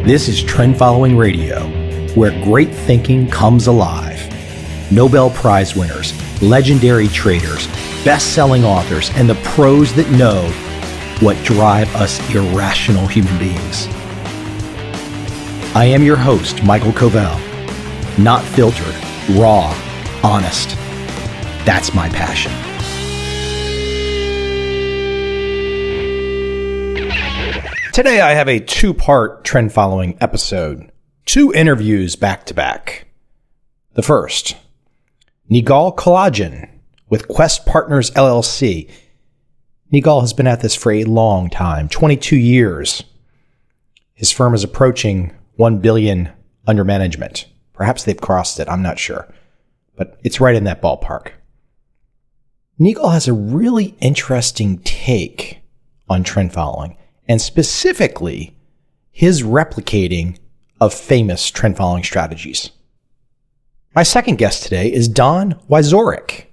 This is Trend Following Radio, where great thinking comes alive. Nobel Prize winners, legendary traders, best-selling authors, and the pros that know what drive us irrational human beings. I am your host, Nigol Koulajian. Not filtered, raw, honest. That's my passion. Today I have a two-part trend following episode. 2 interviews back to back. The first, Nigol Koulajian with Quest Partners LLC. Nigol has been at this for a long time, 22 years. His firm is approaching 1 billion under management. Perhaps they've crossed it, I'm not sure. But it's right in that ballpark. Nigol has a really interesting take on trend following, and specifically his replicating of famous trend following strategies. My second guest today is Don Wieczorek.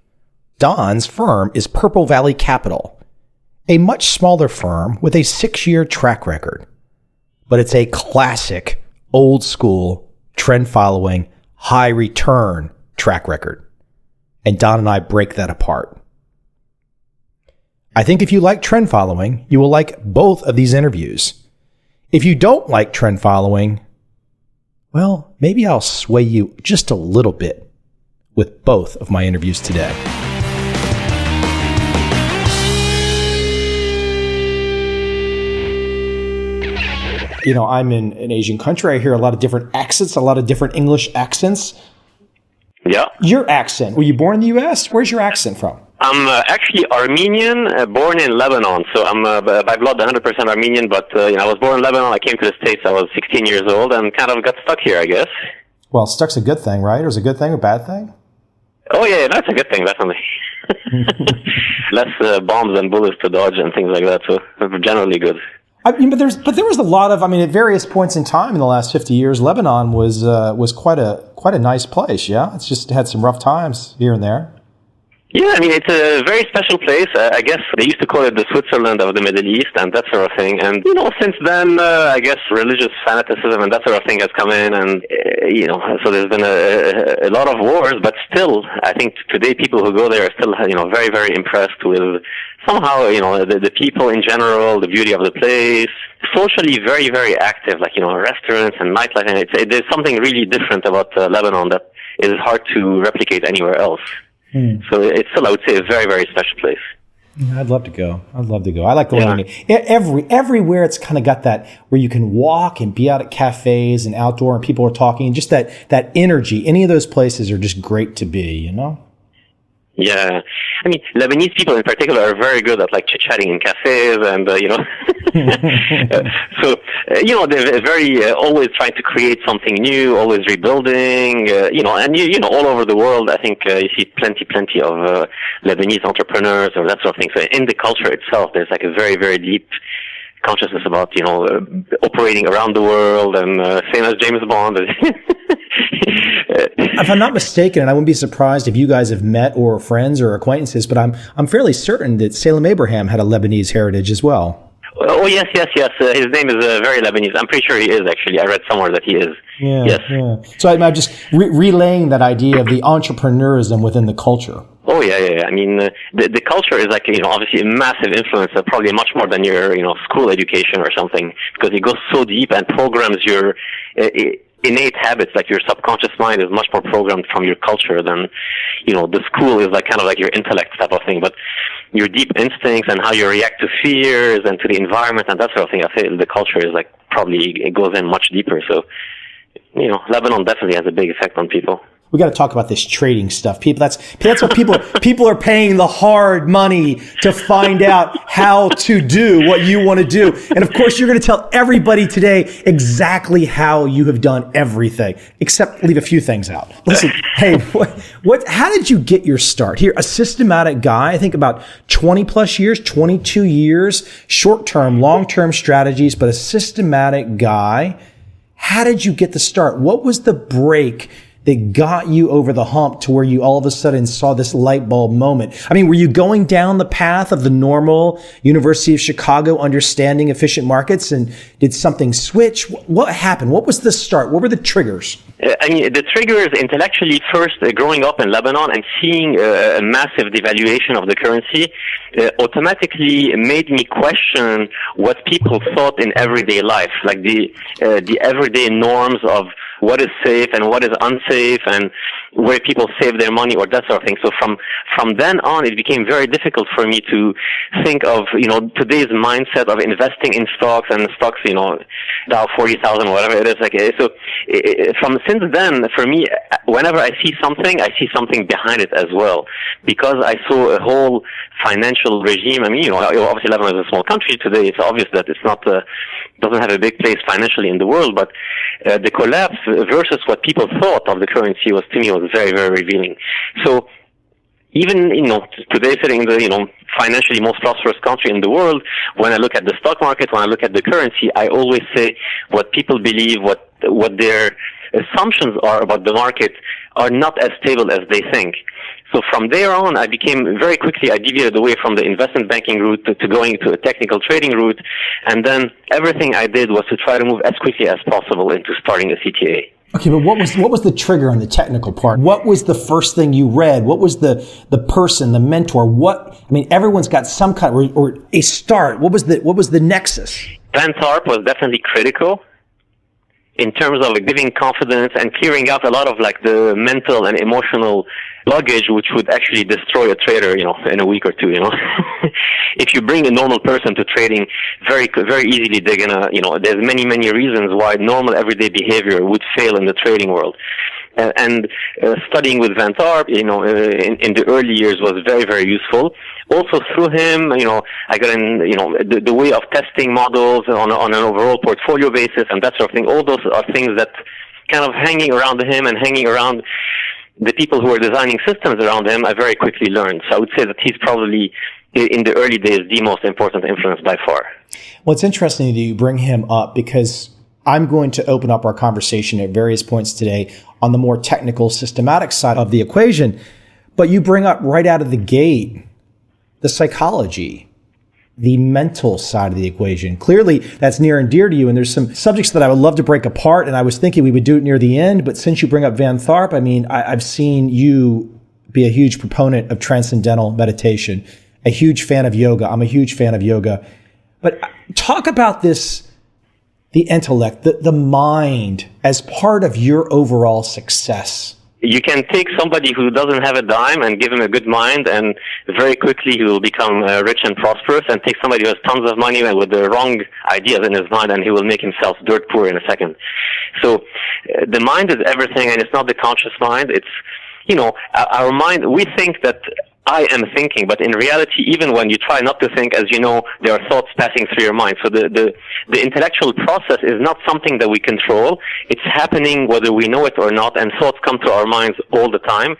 Don's firm is Purple Valley Capital, a much smaller firm with a 6-year track record. But it's a classic, old school, trend following, high return track record. And Don and I break that apart. I think if you like trend following, you will like both of these interviews. If you don't like trend following, well, maybe I'll sway you just a little bit with both of my interviews today. You know, I'm in an Asian country. I hear a lot of different accents, a lot of different English accents. Yeah. Your accent. Were you born in the U.S.? Where's your accent from? I'm actually Armenian, born in Lebanon. So I'm by blood 100% Armenian, but I was born in Lebanon. I came to the States. I was 16 years old and kind of got stuck here, I guess. Well, stuck's a good thing, right? Or is it a good thing or bad thing? Oh, yeah, that's a good thing, definitely. Less bombs and bullets to dodge and things like that, so generally good. I mean, but there was a lot of, at various points in time in the last 50 years, Lebanon was quite a nice place, yeah? It's just had some rough times here and there. Yeah, it's a very special place. I guess they used to call it the Switzerland of the Middle East and that sort of thing. And, since then, I guess religious fanaticism and that sort of thing has come in. And, so there's been a lot of wars. But still, I think today people who go there are still, very, very impressed with somehow, the people in general, the beauty of the place. Socially very, very active, like, restaurants and nightlife. And there's something really different about Lebanon that is hard to replicate anywhere else. So it's still, I would say, a very, very special place. I'd love to go. I like going everywhere. It's kind of got that where you can walk and be out at cafes and outdoor and people are talking, and just that energy. Any of those places are just great to be, Yeah. Lebanese people in particular are very good at chit-chatting in cafes and, so, they're very always trying to create something new, always rebuilding, and, all over the world, I think you see plenty of Lebanese entrepreneurs or that sort of thing. So in the culture itself, there's a very, very deep consciousness about, operating around the world and same as James Bond. If I'm not mistaken, and I wouldn't be surprised if you guys have met or are friends or acquaintances, but I'm fairly certain that Salem Abraham had a Lebanese heritage as well. Oh, yes. His name is very Lebanese. I'm pretty sure he is, actually. I read somewhere that he is. Yeah, yes. Yeah. So I'm just relaying that idea of the entrepreneurism within the culture. Oh, yeah. The culture is obviously a massive influence, probably much more than your, school education or something, because it goes so deep and programs your innate habits, like your subconscious mind is much more programmed from your culture than, the school is kind of your intellect type of thing. But your deep instincts and how you react to fears and to the environment and that sort of thing, I feel the culture is probably, it goes in much deeper. So, Lebanon definitely has a big effect on people. We got to talk about this trading stuff. That's what people are paying the hard money to find out how to do what you want to do. And of course, you're going to tell everybody today exactly how you have done everything, except leave a few things out. Listen, hey, how did you get your start? Here, a systematic guy, I think about 20 plus years, 22 years, short-term, long-term strategies, but a systematic guy. How did you get the start? What was the break that got you over the hump to where you all of a sudden saw this light bulb moment? I mean, were you going down the path of the normal University of Chicago understanding efficient markets, and did something switch? What happened? What was the start? What were the triggers? I mean, the triggers intellectually first, growing up in Lebanon and seeing a massive devaluation of the currency automatically made me question what people thought in everyday life, like the everyday norms of what is safe and what is unsafe and where people save their money or that sort of thing. So from then on, it became very difficult for me to think of, today's mindset of investing in stocks and stocks, Dow 40,000 or whatever it is. Since then, for me, whenever I see something behind it as well, because I saw a whole financial regime. I mean, obviously Lebanon is a small country today. It's obvious that it's not, doesn't have a big place financially in the world, but the collapse versus what people thought of the currency was, to me, was very, very revealing. So even, today sitting in the, financially most prosperous country in the world, when I look at the stock market, when I look at the currency, I always say what people believe, what their assumptions are about the market are not as stable as they think. So from there on, I deviated away from the investment banking route to going to a technical trading route. And then everything I did was to try to move as quickly as possible into starting a CTA. Okay, but what was the trigger on the technical part? What was the first thing you read? What was the person, the mentor? Everyone's got some kind or a start. What was the nexus? Van Tharp was definitely critical in terms of giving confidence and clearing out a lot of the mental and emotional luggage, which would actually destroy a trader, in a week or two, If you bring a normal person to trading, very, very easily they're gonna, there's many, many reasons why normal everyday behavior would fail in the trading world. And studying with Van Tharp, in the early years was very, very useful. Also through him, I got in, the way of testing models on an overall portfolio basis and that sort of thing. All those are things that kind of hanging around him and hanging around the people who are designing systems around him, I very quickly learned. So I would say that he's probably, in the early days, the most important influence by far. Well, it's interesting that you bring him up because I'm going to open up our conversation at various points today on the more technical, systematic side of the equation. But you bring up right out of the gate the psychology, the mental side of the equation. Clearly, that's near and dear to you. And there's some subjects that I would love to break apart. And I was thinking we would do it near the end. But since you bring up Van Tharp, I've seen you be a huge proponent of transcendental meditation, a huge fan of yoga. I'm a huge fan of yoga. But talk about this, the intellect, the mind as part of your overall success. You can take somebody who doesn't have a dime and give him a good mind, and very quickly he will become rich and prosperous, and take somebody who has tons of money and with the wrong ideas in his mind, and he will make himself dirt poor in a second. So the mind is everything, and it's not the conscious mind. It's, our mind, we think that I am thinking, but in reality, even when you try not to think, as you know, there are thoughts passing through your mind. So the intellectual process is not something that we control. It's happening whether we know it or not, and thoughts come to our minds all the time.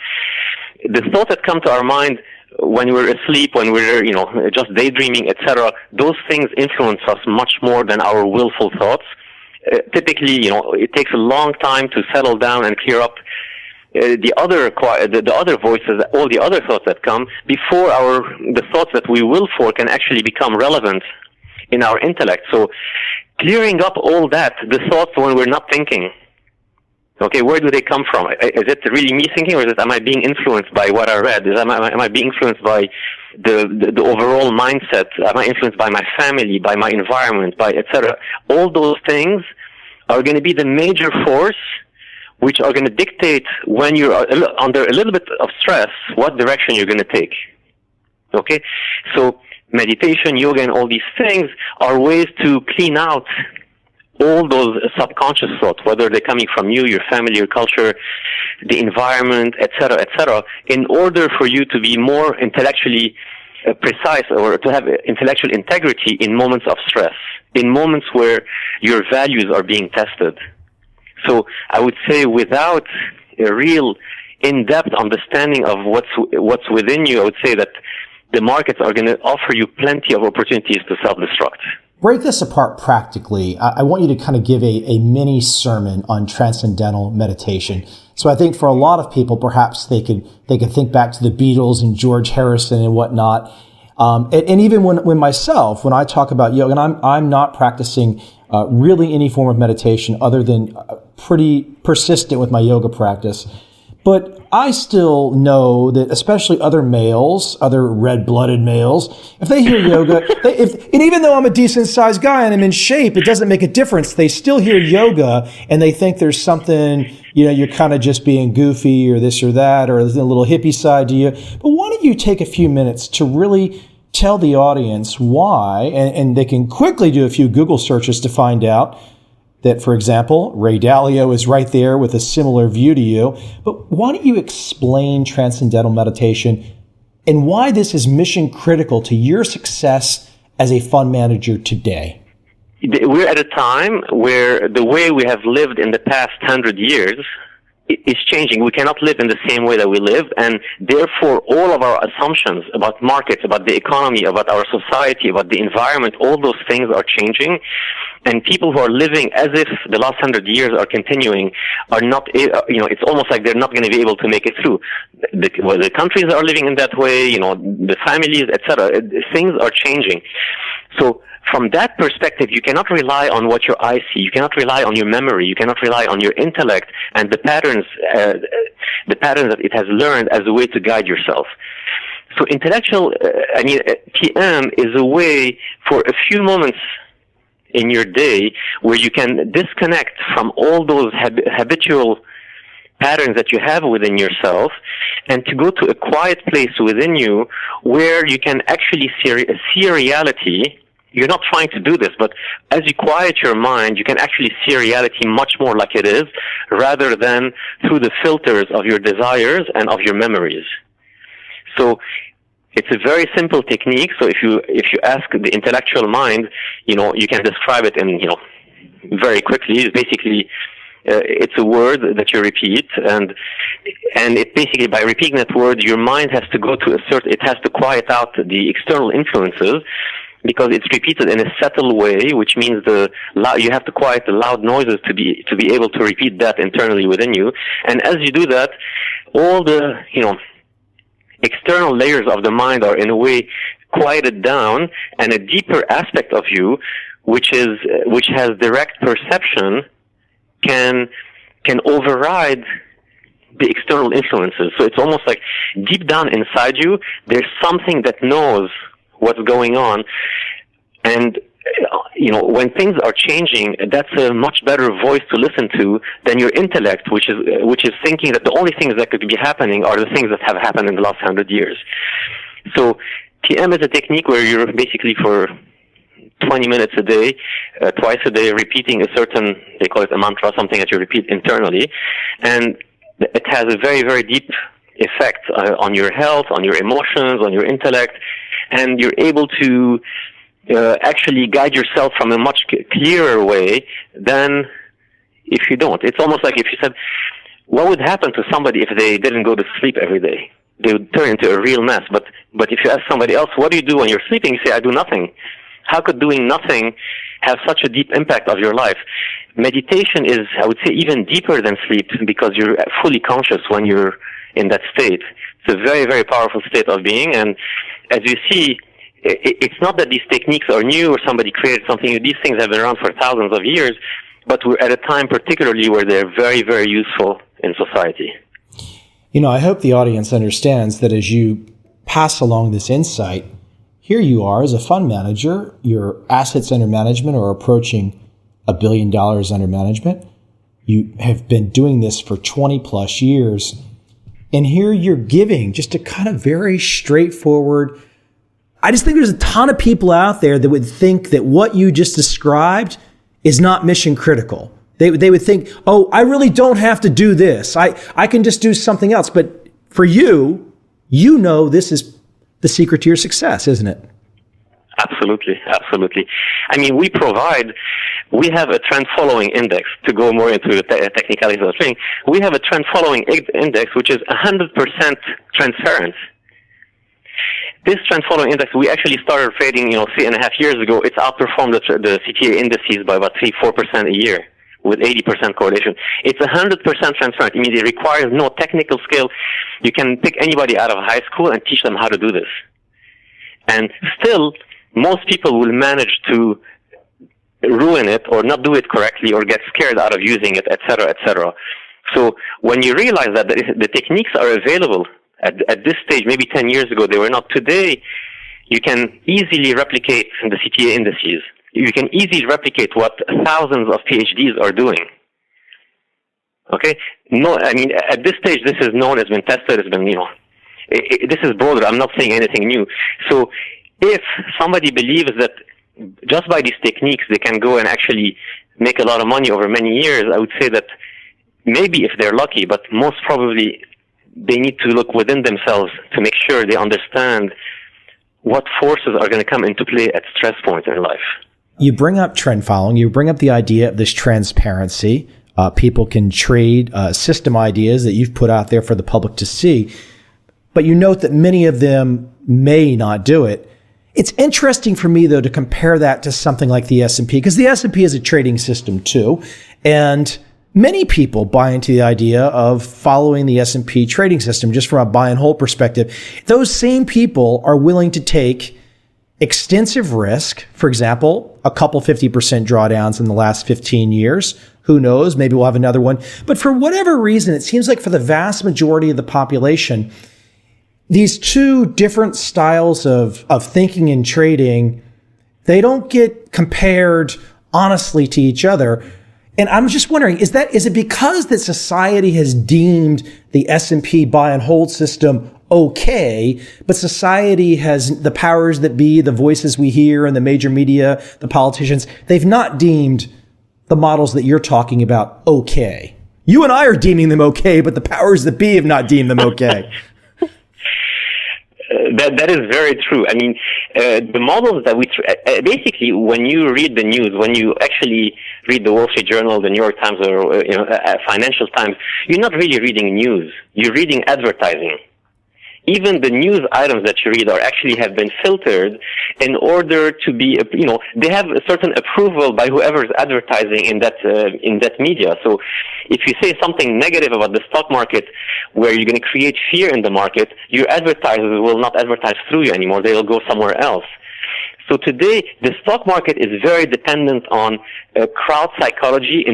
The thoughts that come to our mind when we're asleep, when we're, just daydreaming, etc., those things influence us much more than our willful thoughts. Typically, it takes a long time to settle down and clear up the other voices, all the other thoughts that come before the thoughts that we will for can actually become relevant in our intellect. So clearing up all that, the thoughts when we're not thinking, okay, where do they come from? Is it really me thinking, or am I being influenced by what I read? Am I being influenced by the overall mindset? Am I influenced by my family, by my environment, by etc.? All those things are going to be the major force which are going to dictate when you're under a little bit of stress, what direction you're going to take. Okay? So meditation, yoga, and all these things are ways to clean out all those subconscious thoughts, whether they're coming from you, your family, your culture, the environment, etc., in order for you to be more intellectually precise or to have intellectual integrity in moments of stress, in moments where your values are being tested. So I would say without a real in-depth understanding of what's within you, I would say that the markets are going to offer you plenty of opportunities to self-destruct. break this apart practically. I want you to kind of give a mini sermon on transcendental meditation. So I think for a lot of people, perhaps they could think back to the Beatles and George Harrison and whatnot. And even when I talk about yoga, and I'm not practicing really any form of meditation other than pretty persistent with my yoga practice. But I still know that especially other males, other red-blooded males, if they hear yoga, and even though I'm a decent-sized guy and I'm in shape, it doesn't make a difference. They still hear yoga and they think there's something, you're kind of just being goofy or this or that, or there's a little hippie side to you. But why don't you take a few minutes to really tell the audience why, and they can quickly do a few Google searches to find out that, for example, Ray Dalio is right there with a similar view to you. But why don't you explain transcendental meditation and why this is mission critical to your success as a fund manager today? We're at a time where the way we have lived in the past 100 years is changing. We cannot live in the same way that we lived, and therefore all of our assumptions about markets, about the economy, about our society, about the environment, all those things are changing. And people who are living as if the last 100 years are continuing are not, it's almost like they're not going to be able to make it through. The countries are living in that way, the families, etc. Things are changing. So from that perspective, you cannot rely on what your eyes see. You cannot rely on your memory. You cannot rely on your intellect and the patterns that it has learned as a way to guide yourself. So TM is a way for a few moments in your day where you can disconnect from all those habitual patterns that you have within yourself and to go to a quiet place within you where you can actually see reality. You're not trying to do this, but as you quiet your mind, you can actually see reality much more like it is rather than through the filters of your desires and of your memories. So it's a very simple technique. So if you ask the intellectual mind, you can describe it in, very quickly. It's basically, it's a word that you repeat, and it basically, by repeating that word, your mind has to go to it has to quiet out the external influences, because it's repeated in a subtle way, which means you have to quiet the loud noises to be able to repeat that internally within you. And as you do that, all the, external layers of the mind are in a way quieted down, and a deeper aspect of you, which has direct perception, can override the external influences. So it's almost like deep down inside you, there's something that knows what's going on. And when things are changing, that's a much better voice to listen to than your intellect, which is thinking that the only things that could be happening are the things that have happened in the last 100 years. So TM is a technique where you're basically for 20 minutes a day, twice a day, repeating a certain, they call it a mantra, something that you repeat internally, and it has a very, very deep effect on your health, on your emotions, on your intellect, and you're able to actually guide yourself from a much clearer way than if you don't. It's almost like if you said, what would happen to somebody if they didn't go to sleep every day? They would turn into a real mess. But if you ask somebody else, what do you do when you're sleeping? You say, I do nothing. How could doing nothing have such a deep impact of your life? Meditation is, I would say, even deeper than sleep, because you're fully conscious when you're in that state. It's a very, very powerful state of being. And as you see, it's not that these techniques are new or somebody created something new. These things have been around for thousands of years, but we're at a time particularly where they're very, very useful in society. I hope the audience understands that as you pass along this insight, here you are as a fund manager, your assets under management are approaching $1 billion under management. You have been doing this for 20 plus years. And here you're giving just a kind of very straightforward. I just think there's a ton of people out there that would think that what you just described is not mission critical. They would think, oh, I really don't have to do this. I can just do something else. But for you, this is the secret to your success, isn't it? Absolutely, absolutely. I mean, we have a trend following index, to go more into the technicalities of the thing. We have a trend following index which is 100% transparent. this trend following index, we actually started trading, 3.5 years ago. It's outperformed the CTA indices by about 3-4% a year, with 80% correlation. It's 100% transparent. I mean, it requires no technical skill. You can pick anybody out of high school and teach them how to do this. And still, most people will manage to ruin it or not do it correctly or get scared out of using it, etc., etc. So when you realize that the techniques are available at this stage, maybe 10 years ago they were not. Today, you can easily replicate the CTA indices. You can easily replicate what thousands of PhDs are doing. Okay? No, I mean, at this stage, this is known, it's been tested, it's been, this is broader. I'm not saying anything new. So if somebody believes that just by these techniques they can go and actually make a lot of money over many years, I would say that maybe if they're lucky, but most probably they need to look within themselves to make sure they understand what forces are going to come into play at stress points in life. You bring up trend following. You bring up the idea of this transparency. People can trade system ideas that you've put out there for the public to see. But you note that many of them may not do it. It's interesting for me, though, to compare that to something like the S&P, because the S&P is a trading system, too. And many people buy into the idea of following the S&P trading system just from a buy and hold perspective. Those same people are willing to take extensive risk. For example, a couple 50% drawdowns in the last 15 years. Who knows? Maybe we'll have another one. But for whatever reason, it seems like for the vast majority of the population, these two different styles of thinking and trading, they don't get compared honestly to each other. And I'm just wondering, is it because that society has deemed the S&P buy and hold system okay, but society has the powers that be, the voices we hear in the major media, the politicians, they've not deemed the models that you're talking about okay? You and I are deeming them okay, but the powers that be have not deemed them okay. That is very true. I mean, the models that basically, when you read the news, when you actually read the Wall Street Journal, the New York Times, or Financial Times, you're not really reading news. You're reading advertising. Even the news items that you read have been filtered in order to be, they have a certain approval by whoever's advertising in that media. So if you say something negative about the stock market where you're going to create fear in the market, your advertisers will not advertise through you anymore. They will go somewhere else. So today, the stock market is very dependent on crowd psychology.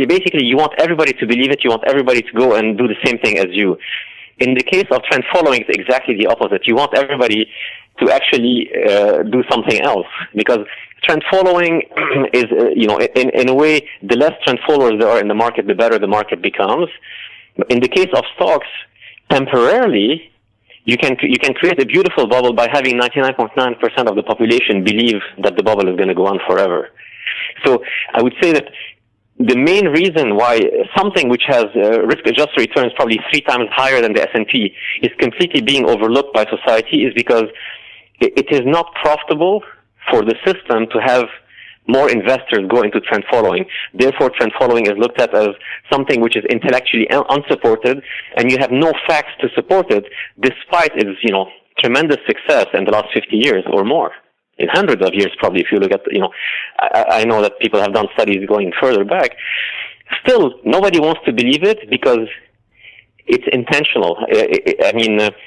Basically, you want everybody to believe it. You want everybody to go and do the same thing as you. In the case of trend following, it's exactly the opposite. You want everybody to actually do something else, because trend following is, in a way, the less trend followers there are in the market, the better the market becomes. In the case of stocks, temporarily, you can create a beautiful bubble by having 99.9% of the population believe that the bubble is going to go on forever. So I would say that the main reason why something which has risk-adjusted returns probably 3 times higher than the S&P is completely being overlooked by society is because it is not profitable for the system to have more investors go into trend following. Therefore, trend following is looked at as something which is intellectually unsupported, and you have no facts to support it, despite its tremendous success in the last 50 years or more. In hundreds of years, probably, if you look at, I know that people have done studies going further back. Still, nobody wants to believe it because it's intentional.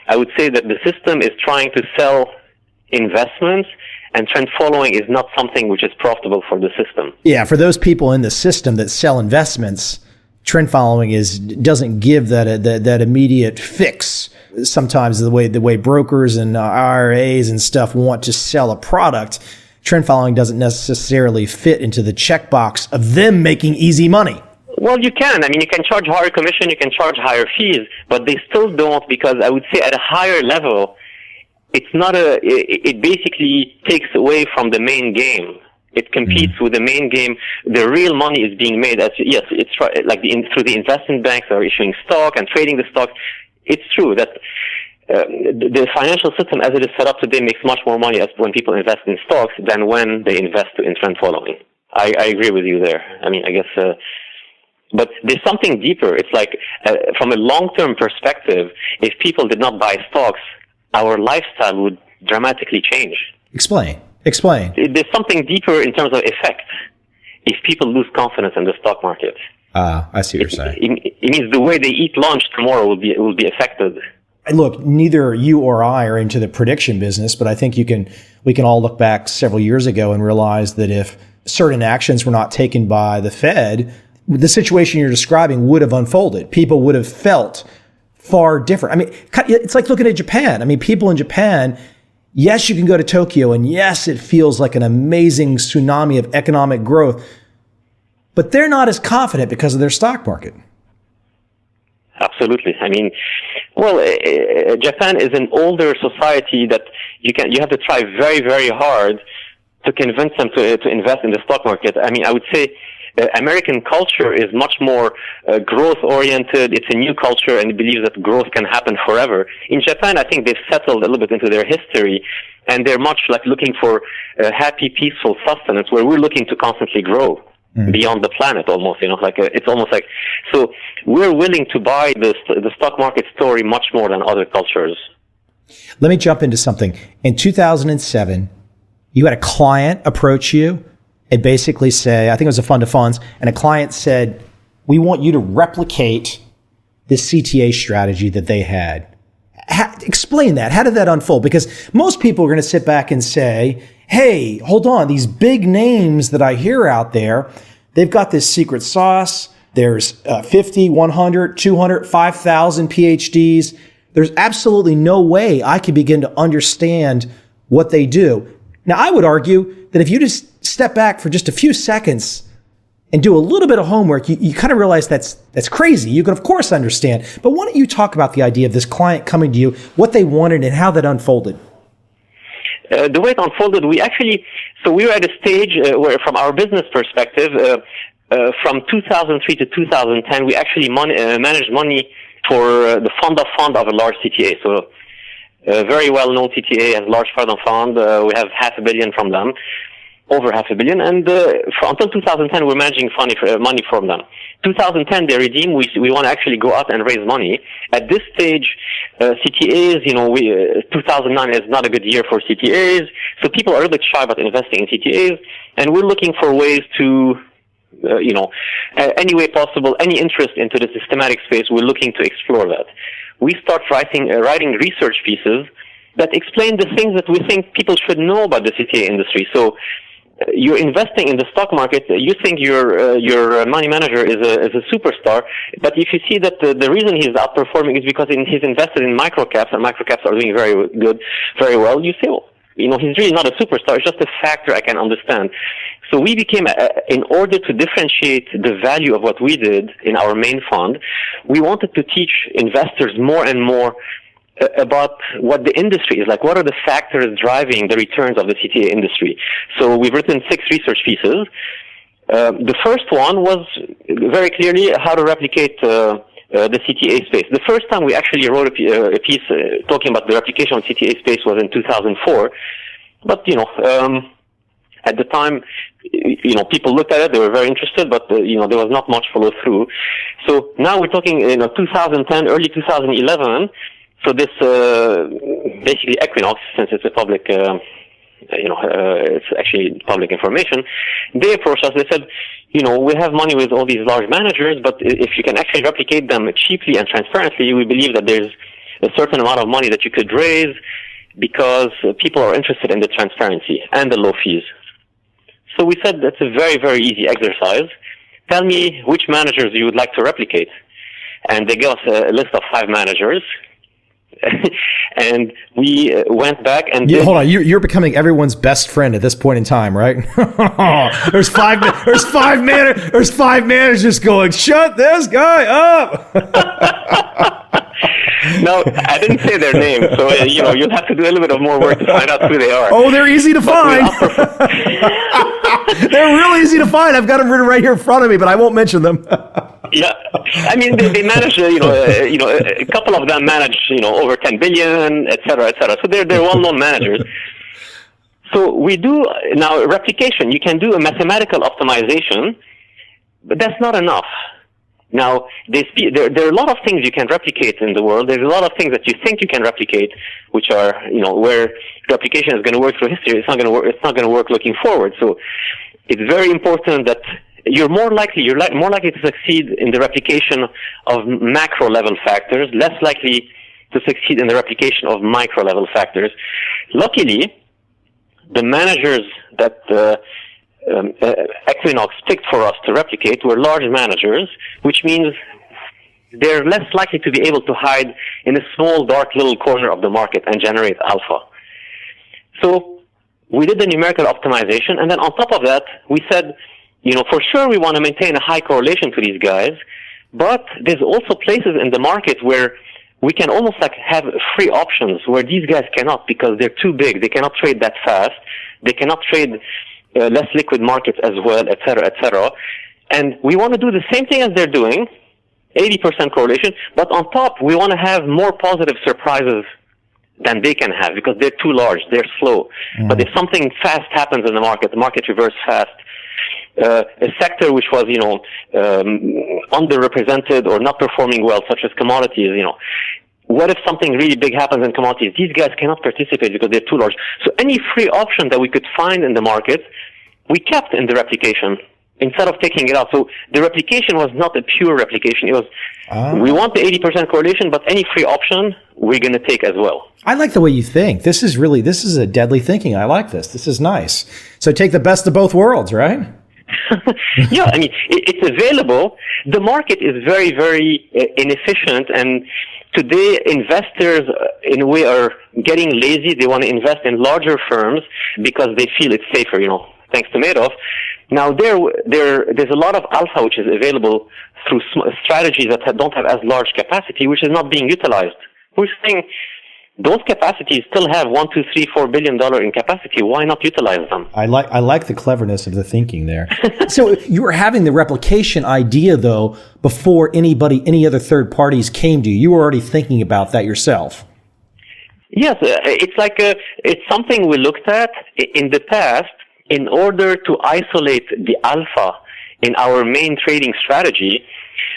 I would say that the system is trying to sell investments, and trend following is not something which is profitable for the system. Yeah, for those people in the system that sell investments, trend following doesn't give that immediate fix. Sometimes the way brokers and IRAs and stuff want to sell a product, trend following doesn't necessarily fit into the checkbox of them making easy money. Well, you can. You can charge higher commission, you can charge higher fees, but they still don't, because I would say at a higher level, it basically takes away from the main game. It competes with the main game. The real money is being made through the investment banks that are issuing stock and trading the stock. It's true that the financial system as it is set up today makes much more money when people invest in stocks than when they invest in trend following. I agree with you there. But there's something deeper. It's like from a long-term perspective, if people did not buy stocks, our lifestyle would dramatically change. Explain. There's something deeper in terms of effect. If people lose confidence in the stock market, I see what you're saying. It means the way they eat lunch tomorrow will be affected. Look, neither you or I are into the prediction business, but I think we can all look back several years ago and realize that if certain actions were not taken by the Fed, the situation you're describing would have unfolded. People would have felt far different. I mean, it's like looking at Japan. I mean, people in Japan, yes, you can go to Tokyo, and yes, it feels like an amazing tsunami of economic growth, but they're not as confident because of their stock market. Absolutely. I mean, well, Japan is an older society that you have to try very, very hard to convince them to invest in the stock market. I mean, I would say American culture is much more growth-oriented. It's a new culture, and it believes that growth can happen forever. In Japan, I think they've settled a little bit into their history, and they're much like looking for happy, peaceful sustenance, where we're looking to constantly grow beyond the planet, almost. It's almost like, so we're willing to buy the stock market story much more than other cultures. Let me jump into something. In 2007, you had a client approach you and basically say, I think it was a fund of funds, and a client said, we want you to replicate this CTA strategy that they had. Explain that. How did that unfold? Because most people are going to sit back and say, hey, hold on, these big names that I hear out there, they've got this secret sauce. There's 50, 100, 200, 5,000 PhDs. There's absolutely no way I can begin to understand what they do. Now, I would argue that if you just step back for just a few seconds and do a little bit of homework, you kind of realize that's crazy. You can, of course, understand. But why don't you talk about the idea of this client coming to you, what they wanted, and how that unfolded? The way it unfolded, we were at a stage where, from our business perspective, from 2003 to 2010, we actually managed money for the fund of a large CTA. So a very well-known CTA has a large fund of fund. We have $500 million from them, over $500 million. And until 2010, we're managing money from them. 2010, they redeem. We want to actually go out and raise money. At this stage, CTAs, 2009 is not a good year for CTAs. So people are a little bit shy about investing in CTAs. And we're looking for ways to, any way possible, any interest into the systematic space, we're looking to explore that. We start writing research pieces that explain the things that we think people should know about the CTA industry. So you're investing in the stock market, you think your money manager is a superstar, but if you see that the reason he's outperforming is because he's invested in microcaps, and microcaps are doing very well, you say, well, he's really not a superstar, it's just a factor I can understand. So we became, in order to differentiate the value of what we did in our main fund, we wanted to teach investors more and more about what the industry is like. What are the factors driving the returns of the CTA industry? So we've written 6 research pieces. The first one was very clearly how to replicate the CTA space. The first time we actually wrote a piece talking about the replication of CTA space was in 2004. But, at the time, people looked at it, they were very interested, but, there was not much follow through. So now we're talking, 2010, early 2011. So this, basically Equinox, since it's a public, it's actually public information, they approached us, they said, we have money with all these large managers, but if you can actually replicate them cheaply and transparently, we believe that there's a certain amount of money that you could raise because people are interested in the transparency and the low fees. So we said that's a very, very easy exercise. Tell me which managers you would like to replicate. And they gave us a list of 5 managers. And we went back and hold on, you're becoming everyone's best friend at this point in time, right? There's five managers going, shut this guy up. No, I didn't say their name, so you'll have to do a little bit of more work to find out who they are. Oh, they're easy to find. They're real easy to find. I've got them written right here in front of me, but I won't mention them. Yeah, I mean they manage, a couple of them manage, over 10 billion, et cetera, et cetera. So they're well-known managers. So we do now replication. You can do a mathematical optimization, but that's not enough. Now, there are a lot of things you can replicate in the world. There's a lot of things that you think you can replicate, which are, where replication is going to work through history. It's not going to work looking forward. So it's very important that you're more likely to succeed in the replication of macro level factors, less likely to succeed in the replication of micro level factors. Luckily, the managers that Equinox picked for us to replicate were large managers, which means they're less likely to be able to hide in a small, dark little corner of the market and generate alpha. So we did the numerical optimization, and then on top of that, we said, for sure we want to maintain a high correlation to these guys, but there's also places in the market where we can almost have free options where these guys cannot, because they're too big. They cannot trade that fast. They cannot trade less liquid markets as well, et cetera, et cetera. And we want to do the same thing as they're doing, 80% correlation, but on top, we want to have more positive surprises than they can have because they're too large, they're slow. Mm. But if something fast happens in the market reverses fast. A sector which was, underrepresented or not performing well, such as commodities, what if something really big happens in commodities? These guys cannot participate because they're too large. So any free option that we could find in the market, we kept in the replication instead of taking it out. So the replication was not a pure replication. It was, we want the 80% correlation, but any free option, we're going to take as well. I like the way you think. This is a deadly thinking. I like this. This is nice. So take the best of both worlds, right? Yeah, I mean, it's available. The market is very, very inefficient, and today investors, in a way, are getting lazy. They want to invest in larger firms because they feel it's safer, thanks to Madoff. Now, there's a lot of alpha which is available through strategies that don't have as large capacity, which is not being utilized. We're saying those capacities still have $1, $2, $3, $4 billion in capacity. Why not utilize them? I like the cleverness of the thinking there. So you were having the replication idea, though, before any other third parties came to you. You were already thinking about that yourself. Yes, it's something we looked at in the past in order to isolate the alpha in our main trading strategy.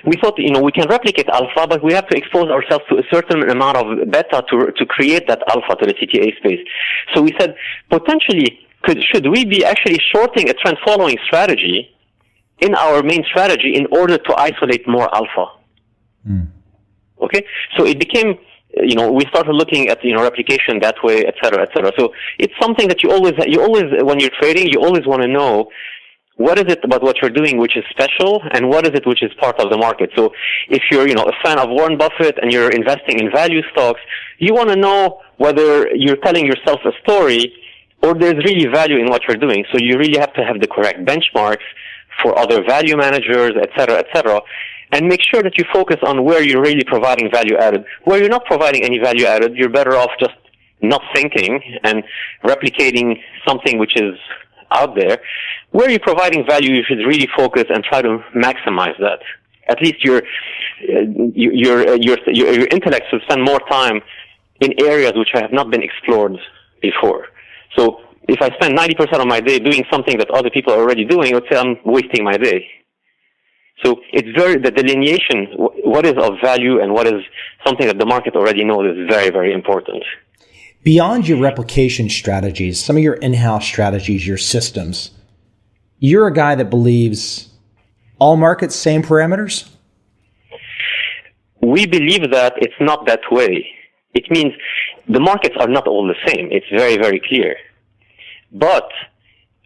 We thought, we can replicate alpha, but we have to expose ourselves to a certain amount of beta to create that alpha to the CTA space. So we said, potentially, should we be actually shorting a trend following strategy in our main strategy in order to isolate more alpha? Mm. Okay? So it became, we started looking at, replication that way, et cetera, et cetera. So it's something that you always, when you're trading, you always want to know, what is it about what you're doing which is special, and what is it which is part of the market? So if you're, a fan of Warren Buffett and you're investing in value stocks, you want to know whether you're telling yourself a story or there's really value in what you're doing. So you really have to have the correct benchmarks for other value managers, et cetera, and make sure that you focus on where you're really providing value added. Where you're not providing any value added, you're better off just not thinking and replicating something which is out there. Where you're providing value, you should really focus and try to maximize that. At least your intellect should spend more time in areas which have not been explored before. So if I spend 90% of my day doing something that other people are already doing, I would say I'm wasting my day. So it's the delineation, what is of value and what is something that the market already knows, is very, very important. Beyond your replication strategies, some of your in-house strategies, your systems, you're a guy that believes all markets, same parameters? We believe that it's not that way. It means the markets are not all the same. It's very, very clear. But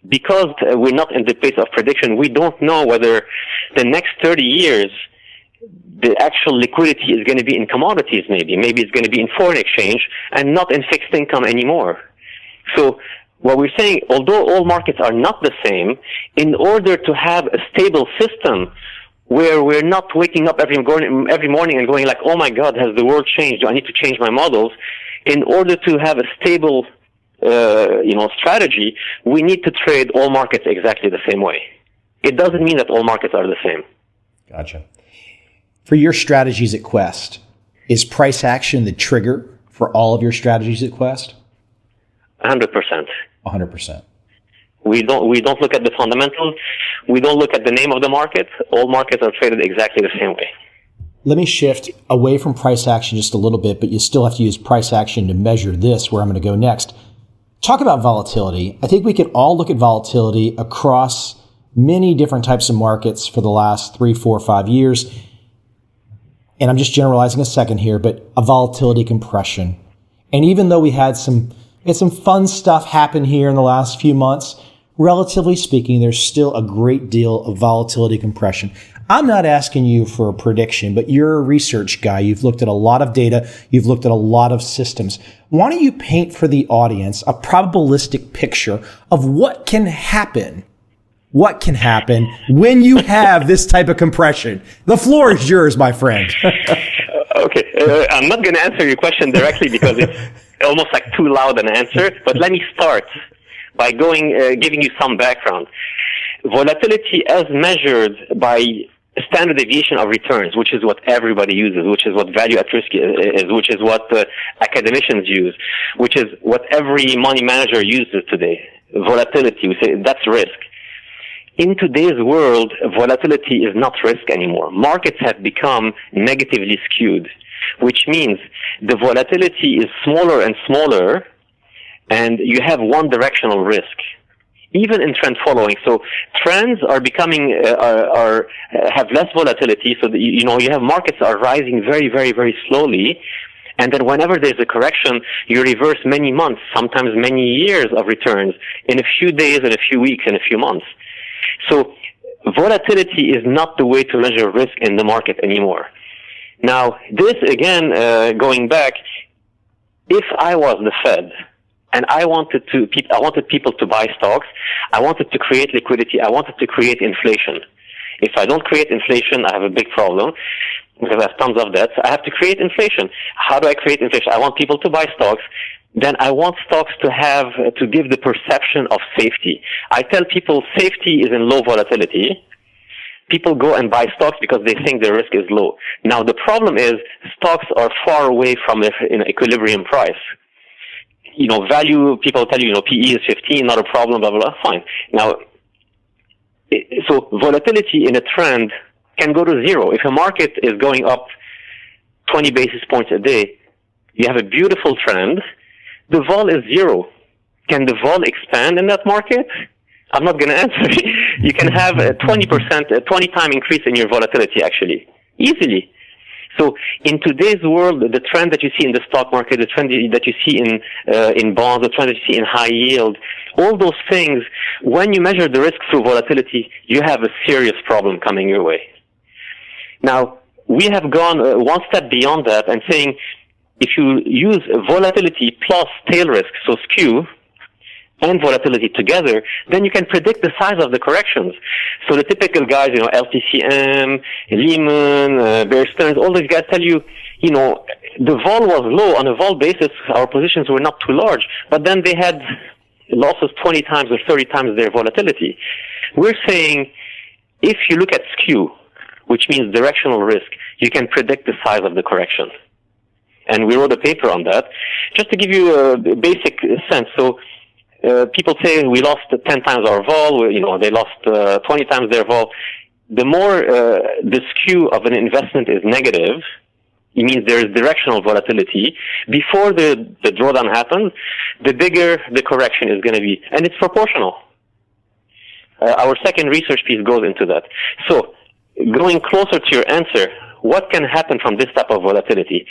because we're not in the place of prediction, we don't know whether the next 30 years the actual liquidity is going to be in commodities maybe. Maybe it's going to be in foreign exchange and not in fixed income anymore. So what we're saying, although all markets are not the same, in order to have a stable system where we're not waking up every morning and going like, oh my God, has the world changed? Do I need to change my models? In order to have a stable, strategy, we need to trade all markets exactly the same way. It doesn't mean that all markets are the same. Gotcha. For your strategies at Quest, is price action the trigger for all of your strategies at Quest? 100%. 100%. We don't look at the fundamentals. We don't look at the name of the market. All markets are traded exactly the same way. Let me shift away from price action just a little bit, but you still have to use price action to measure this, where I'm going to go next. Talk about volatility. I think we could all look at volatility across many different types of markets for the last 3, 4, 5 years. And I'm just generalizing a second here, but a volatility compression. And even though we had some fun stuff happen here in the last few months, relatively speaking, there's still a great deal of volatility compression. I'm not asking you for a prediction, but you're a research guy. You've looked at a lot of data. You've looked at a lot of systems. Why don't you paint for the audience a probabilistic picture of what can happen? What can happen when you have this type of compression? The floor is yours, my friend. Okay. I'm not going to answer your question directly because it's almost like too loud an answer, but let me start by giving you some background. Volatility as measured by standard deviation of returns, which is what everybody uses, which is what value at risk is, which is what academicians use, which is what every money manager uses today. Volatility, we say that's risk. In today's world, volatility is not risk anymore. Markets have become negatively skewed, which means the volatility is smaller and smaller, and you have one directional risk, even in trend following. So trends are becoming have less volatility. So you have markets are rising very, very, very slowly, and then whenever there's a correction, you reverse many months, sometimes many years of returns in a few days, in a few weeks, in a few months. So volatility is not the way to measure risk in the market anymore. Now, this again, going back, if I was the Fed and I wanted people to buy stocks, I wanted to create liquidity, I wanted to create inflation. If I don't create inflation, I have a big problem because I have tons of debts. I have to create inflation. How do I create inflation? I want people to buy stocks. Then I want stocks to give the perception of safety. I tell people safety is in low volatility. People go and buy stocks because they think the risk is low. Now the problem is stocks are far away from an equilibrium price. Value, people tell you, PE is 15, not a problem, blah, blah, blah, fine. Now, so volatility in a trend can go to zero. If a market is going up 20 basis points a day, you have a beautiful trend. The vol is zero. Can the vol expand in that market? I'm not going to answer. You can have a 20%, a 20-time increase in your volatility, actually, easily. So in today's world, the trend that you see in the stock market, the trend that you see in bonds, the trend that you see in high yield, all those things, when you measure the risk through volatility, you have a serious problem coming your way. Now, we have gone one step beyond that and saying, if you use volatility plus tail risk, so skew, and volatility together, then you can predict the size of the corrections. So the typical guys, LTCM, Lehman, Bear Stearns, all these guys tell you, the vol was low. On a vol basis, our positions were not too large, but then they had losses 20 times or 30 times their volatility. We're saying, if you look at skew, which means directional risk, you can predict the size of the correction. And we wrote a paper on that. Just to give you a basic sense, so people say we lost 10 times our vol, they lost 20 times their vol. The more the skew of an investment is negative, it means there is directional volatility. Before the drawdown happens, the bigger the correction is going to be. And it's proportional. Our second research piece goes into that. So, going closer to your answer, what can happen from this type of volatility?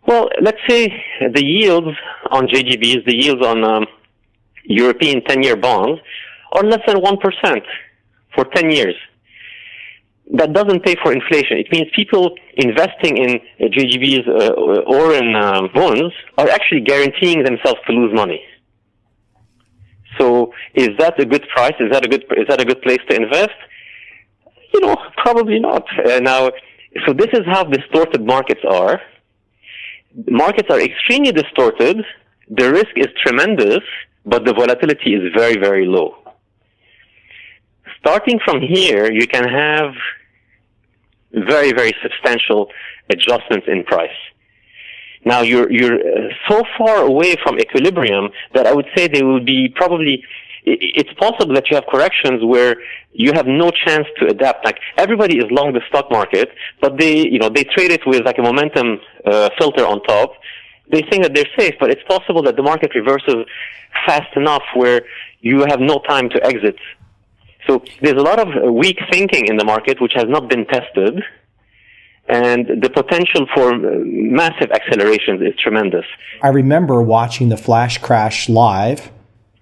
Well, let's say the yields on JGBs, the yields on European 10-year bonds are less than 1% for 10 years. That doesn't pay for inflation. It means people investing in JGBs or in bonds are actually guaranteeing themselves to lose money. So is that a good price? Is that a good place to invest? Probably not. So this is how distorted markets are. Markets are extremely distorted. The risk is tremendous, but the volatility is very, very low. Starting from here, you can have very, very substantial adjustments in price. Now, you're so far away from equilibrium that I would say there will be probably it's possible that you have corrections where you have no chance to adapt. Like everybody is long the stock market, but they trade it with like a momentum filter on top. They think that they're safe, but it's possible that the market reverses fast enough where you have no time to exit. So there's a lot of weak thinking in the market which has not been tested, and the potential for massive accelerations is tremendous. I remember watching the flash crash live.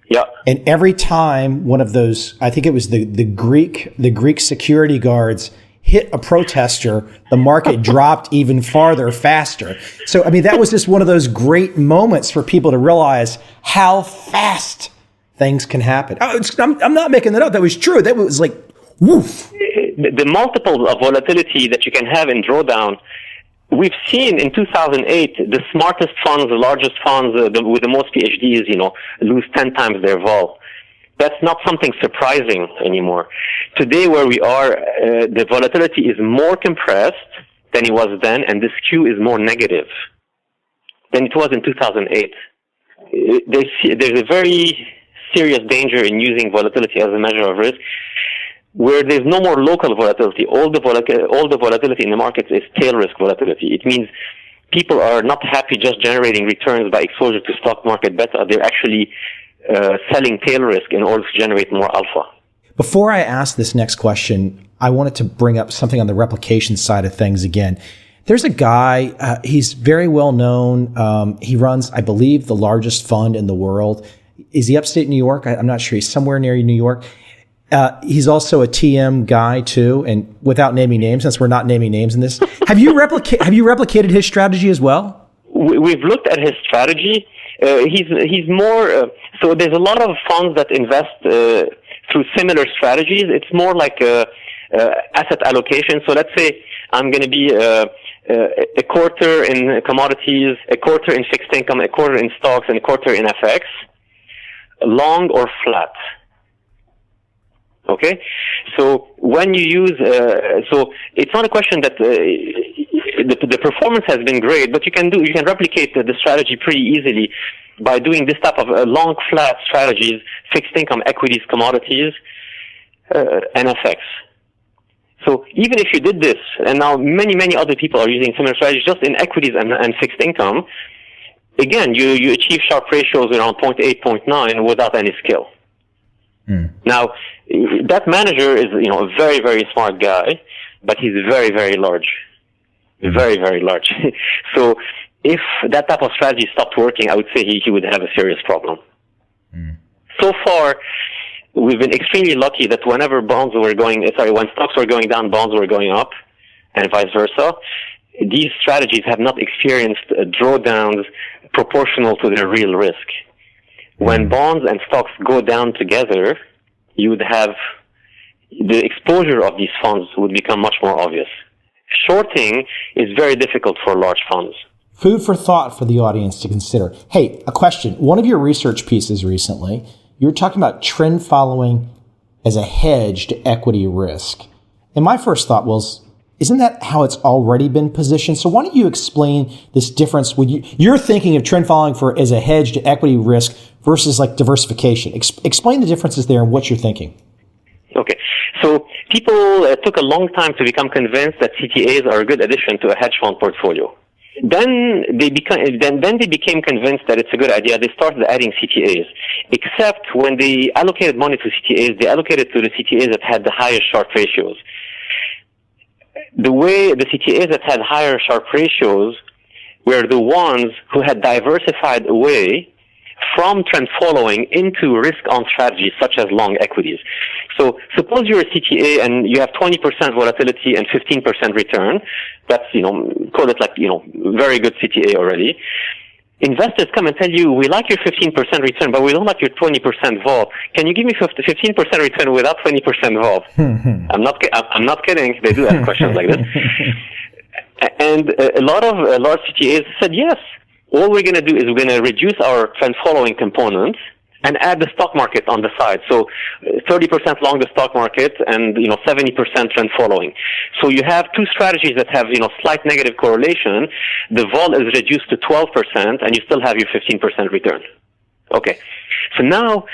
Yeah. And every time one of those, I think it was the Greek security guards hit a protester, the market dropped even farther, faster. So, I mean, that was just one of those great moments for people to realize how fast things can happen. I'm not making that up. That was true. That was like, woof. The multiples of volatility that you can have in drawdown, we've seen in 2008, the smartest funds, the largest funds with the most PhDs, lose 10 times their vol. That's not something surprising anymore. Today, where we are, the volatility is more compressed than it was then, and the skew is more negative than it was in 2008. There's a very serious danger in using volatility as a measure of risk, where there's no more local volatility. All the volatility in the markets is tail risk volatility. It means people are not happy just generating returns by exposure to stock market beta. They're actually selling tail risk in order to generate more alpha. Before I ask this next question, I wanted to bring up something on the replication side of things again. There's a guy, he's very well known. He runs, I believe, the largest fund in the world. Is he upstate New York? I'm not sure. He's somewhere near New York. He's also a TM guy too, and without naming names, since we're not naming names in this, have you replicated his strategy as well? We've looked at his strategy. He's more. So there's a lot of funds that invest through similar strategies. It's more like asset allocation. So let's say I'm going to be a quarter in commodities, a quarter in fixed income, a quarter in stocks, and a quarter in FX, long or flat. Okay, so when you use, so it's not a question that the performance has been great, but you can replicate the strategy pretty easily by doing this type of long flat strategies, fixed income, equities, commodities, and FX. So even if you did this, and now many other people are using similar strategies just in equities and fixed income, again, you achieve Sharpe ratios around 0.8, 0.9 without any skill. Now, that manager is, a very, very smart guy, but he's very, very large. Very, very large. So if that type of strategy stopped working, I would say he would have a serious problem. So far, we've been extremely lucky that whenever when stocks were going down, bonds were going up, and vice versa. These strategies have not experienced drawdowns proportional to their real risk. When bonds and stocks go down together, you would have the exposure of these funds would become much more obvious. Shorting is very difficult for large funds. Food for thought for the audience to consider. Hey, a question. One of your research pieces recently, you were talking about trend following as a hedge to equity risk. And my first thought was, isn't that how it's already been positioned? So why don't you explain this difference? You're thinking of trend following as a hedge to equity risk versus like diversification. Explain the differences there and what you're thinking. Okay. So people took a long time to become convinced that CTAs are a good addition to a hedge fund portfolio. Then they became convinced that it's a good idea. They started adding CTAs. Except when they allocated money to CTAs, they allocated to the CTAs that had the highest Sharpe ratios. The way the CTAs that had higher Sharpe ratios were the ones who had diversified away from trend following into risk-on strategies such as long equities. So suppose you're a CTA and you have 20% volatility and 15% return. That's, call it like, very good CTA already. Investors come and tell you, we like your 15% return, but we don't like your 20% vol. Can you give me 15% return without 20% vol? I'm not kidding. They do ask questions like this. And a lot of large CTAs said, yes, all we're going to do is we're going to reduce our trend following components and add the stock market on the side. So 30% long the stock market and, 70% trend following. So you have two strategies that have, slight negative correlation. The vol is reduced to 12% and you still have your 15% return. Okay. So now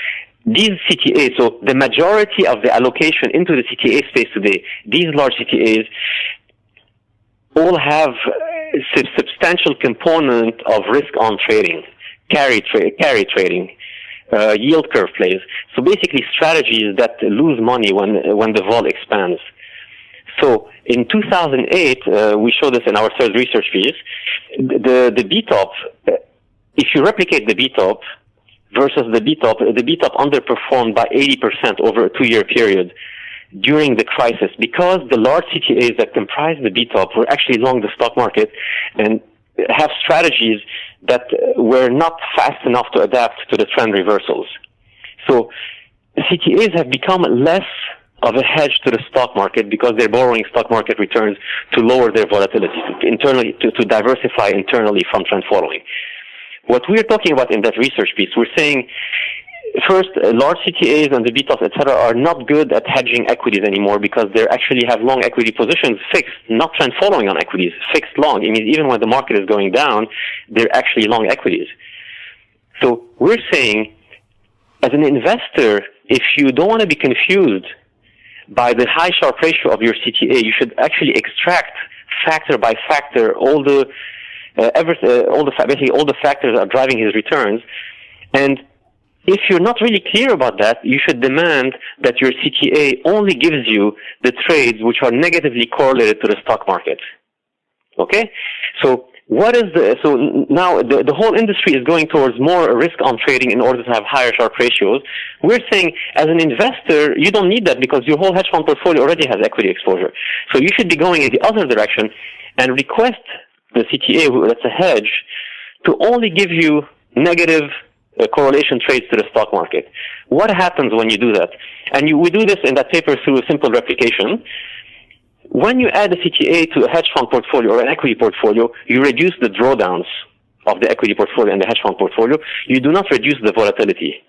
these CTAs, so the majority of the allocation into the CTA space today, these large CTAs all have a substantial component of risk on trading, carry trading, yield curve plays. So basically strategies that lose money when the vol expands. So in 2008, we showed this in our third research piece, the BTOP, if you replicate the BTOP versus the BTOP underperformed by 80% over a 2-year period during the crisis because the large CTAs that comprise the BTOP were actually long the stock market and have strategies that were not fast enough to adapt to the trend reversals. So CTAs have become less of a hedge to the stock market because they're borrowing stock market returns to lower their volatility, to diversify internally from trend following. What we're talking about in that research piece, we're saying, first, large CTAs and the BTOPs, etc., are not good at hedging equities anymore because they actually have long equity positions fixed, not trend following on equities, fixed long. It means even when the market is going down, they're actually long equities. So we're saying, as an investor, if you don't want to be confused by the high Sharpe ratio of your CTA, you should actually extract factor by factor basically all the factors that are driving his returns. And if you're not really clear about that, you should demand that your CTA only gives you the trades which are negatively correlated to the stock market. Okay? So now the whole industry is going towards more risk on trading in order to have higher Sharpe ratios. We're saying, as an investor, you don't need that because your whole hedge fund portfolio already has equity exposure. So you should be going in the other direction and request the CTA, that's a hedge, to only give you negative correlation trades to the stock market. What happens when you do that? And we do this in that paper through a simple replication. When you add a CTA to a hedge fund portfolio or an equity portfolio, you reduce the drawdowns of the equity portfolio and the hedge fund portfolio. You do not reduce the volatility.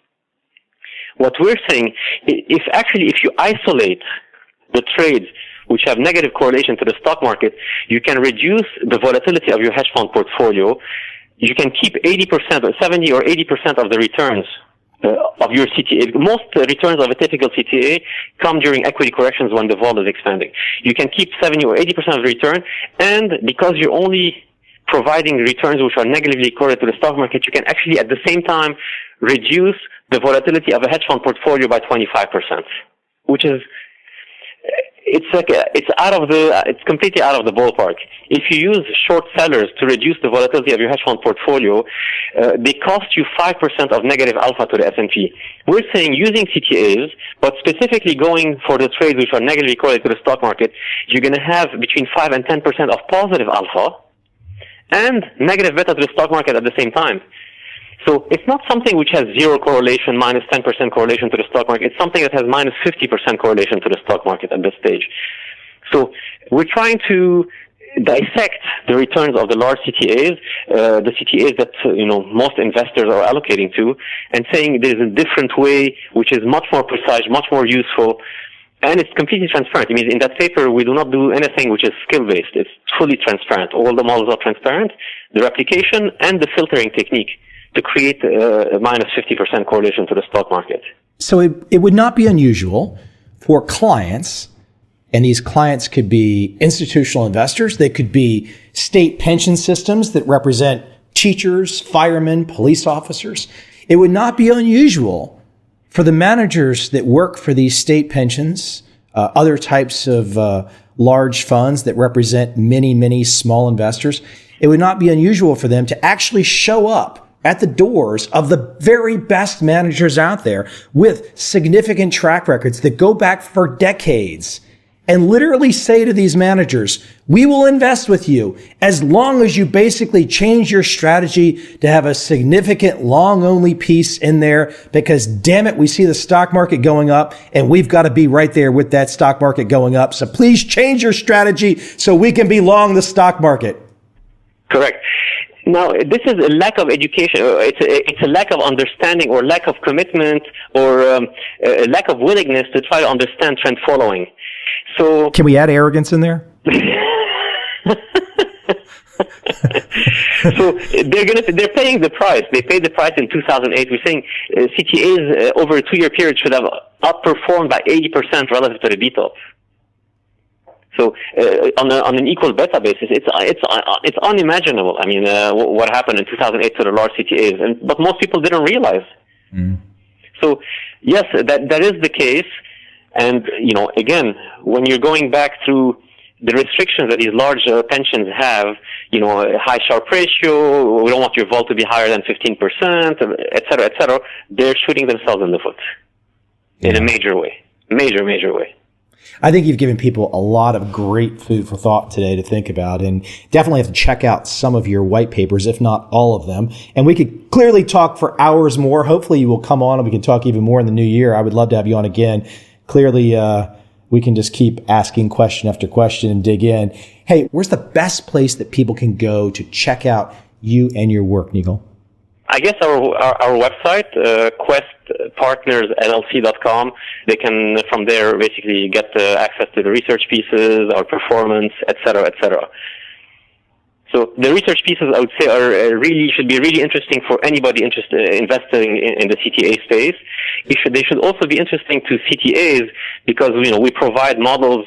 What we're saying, if you isolate the trades which have negative correlation to the stock market, you can reduce the volatility of your hedge fund portfolio. You can keep 80% or 70 or 80% of the returns of your CTA. Most returns of a typical CTA come during equity corrections when the vol is expanding. You can keep 70 or 80% of the return, and because you're only providing returns which are negatively correlated to the stock market, you can actually at the same time reduce the volatility of a hedge fund portfolio by 25%, which is it's completely out of the ballpark. If you use short sellers to reduce the volatility of your hedge fund portfolio, they cost you 5% of negative alpha to the S&P. We're saying using CTAs, but specifically going for the trades which are negatively correlated to the stock market, you're going to have between 5 and 10% of positive alpha and negative beta to the stock market at the same time. So it's not something which has zero correlation, minus 10% correlation to the stock market. It's something that has minus 50% correlation to the stock market at this stage. So we're trying to dissect the returns of the large CTAs, the CTAs that most investors are allocating to, and saying there's a different way which is much more precise, much more useful, and it's completely transparent. I mean, in that paper, we do not do anything which is skill-based. It's fully transparent. All the models are transparent, the replication and the filtering technique to create a minus 50% correlation to the stock market. So it would not be unusual for clients, and these clients could be institutional investors, they could be state pension systems that represent teachers, firemen, police officers. It would not be unusual for the managers that work for these state pensions, other types of large funds that represent many, many small investors. It would not be unusual for them to actually show up at the doors of the very best managers out there with significant track records that go back for decades and literally say to these managers, we will invest with you as long as you basically change your strategy to have a significant long-only piece in there because, damn it, we see the stock market going up and we've got to be right there with that stock market going up. So please change your strategy so we can be long the stock market. Correct. Now, this is a lack of education. It's a lack of understanding or lack of commitment or a lack of willingness to try to understand trend following. So, can we add arrogance in there? So they're paying the price. They paid the price in 2008. We're saying CTAs over a 2-year period should have outperformed by 80% relative to the BTOP. So on an equal beta basis, it's unimaginable. I mean, what happened in 2008 to the large CTAs, but most people didn't realize. Mm. So yes, that is the case. And again, when you're going back through the restrictions that these large pensions have, high Sharpe ratio, we don't want your vol to be higher than 15%, et cetera, they're shooting themselves in the foot in a major way. Major way. I think you've given people a lot of great food for thought today to think about, and definitely have to check out some of your white papers, if not all of them. And we could clearly talk for hours more. Hopefully you will come on and we can talk even more in the new year. I would love to have you on again. Clearly, we can just keep asking question after question and dig in. Hey, where's the best place that people can go to check out you and your work, Nigol? I guess our website, questpartnersllc.com. They can, from there, basically get access to the research pieces, our performance, et cetera. So the research pieces, I would say, should be really interesting for anybody interested investing in the CTA space. They should also be interesting to CTAs because we provide models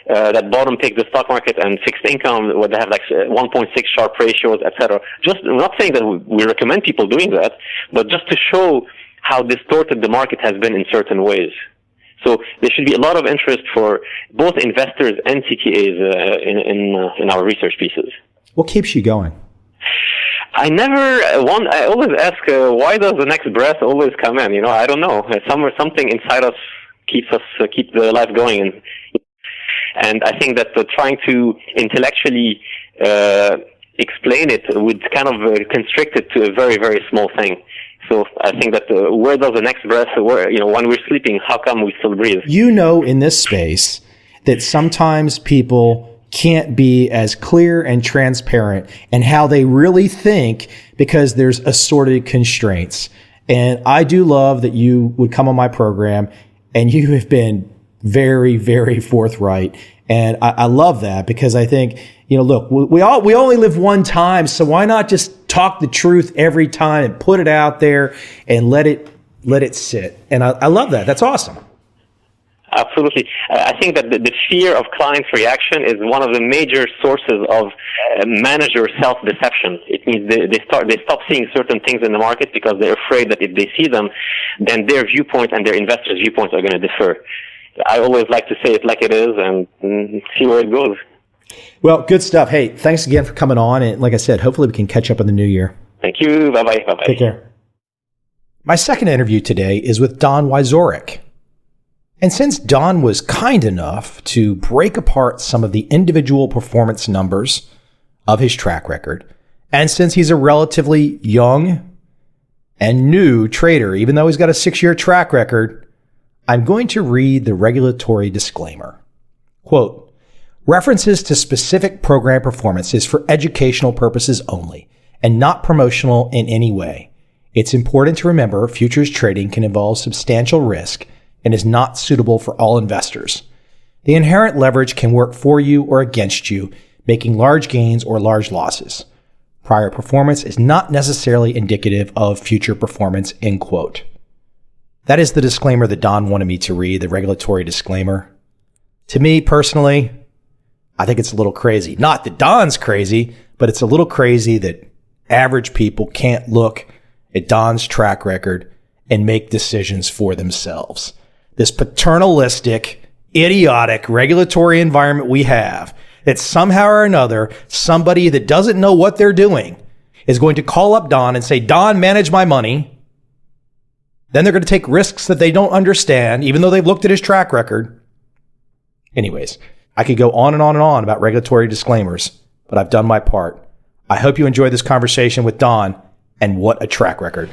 that bottom pick the stock market and fixed income, where they have like 1.6 Sharpe ratios, etc. I'm not saying that we recommend people doing that, but just to show how distorted the market has been in certain ways. So there should be a lot of interest for both investors and CTAs in our research pieces. What keeps you going? I always ask, why does the next breath always come in? I don't know. Something inside us keep the life going. And I think that trying to intellectually explain it would kind of constrict it to a very, very small thing. So I think that where does the next breath, when we're sleeping, how come we still breathe? In this space that sometimes people can't be as clear and transparent in how they really think because there's assorted constraints. And I do love that you would come on my program, and you have been very, very forthright. And I love that because I think, look, we only live one time, so why not just talk the truth every time and put it out there and let it sit. And I love that. That's awesome. Absolutely. I think that the fear of clients' reaction is one of the major sources of manager self-deception. It means they stop seeing certain things in the market because they're afraid that if they see them, then their viewpoint and their investors' viewpoints are going to differ. I always like to say it like it is and see where it goes. Well, good stuff. Hey, thanks again for coming on. And like I said, hopefully we can catch up in the new year. Thank you. Bye-bye. Bye-bye. Take care. My second interview today is with Don Wieczorek. And since Don was kind enough to break apart some of the individual performance numbers of his track record, and since he's a relatively young and new trader, even though he's got a 6-year track record, I'm going to read the regulatory disclaimer. Quote, references to specific program performance is for educational purposes only and not promotional in any way. It's important to remember futures trading can involve substantial risk and is not suitable for all investors. The inherent leverage can work for you or against you, making large gains or large losses. Prior performance is not necessarily indicative of future performance, end quote. That is the disclaimer that Don wanted me to read, the regulatory disclaimer. To me, personally, I think it's a little crazy. Not that Don's crazy, but it's a little crazy that average people can't look at Don's track record and make decisions for themselves. This paternalistic, idiotic regulatory environment we have, that somehow or another, somebody that doesn't know what they're doing is going to call up Don and say, Don, manage my money. Then they're going to take risks that they don't understand, even though they've looked at his track record. Anyways, I could go on and on and on about regulatory disclaimers, but I've done my part. I hope you enjoyed this conversation with Don, and what a track record.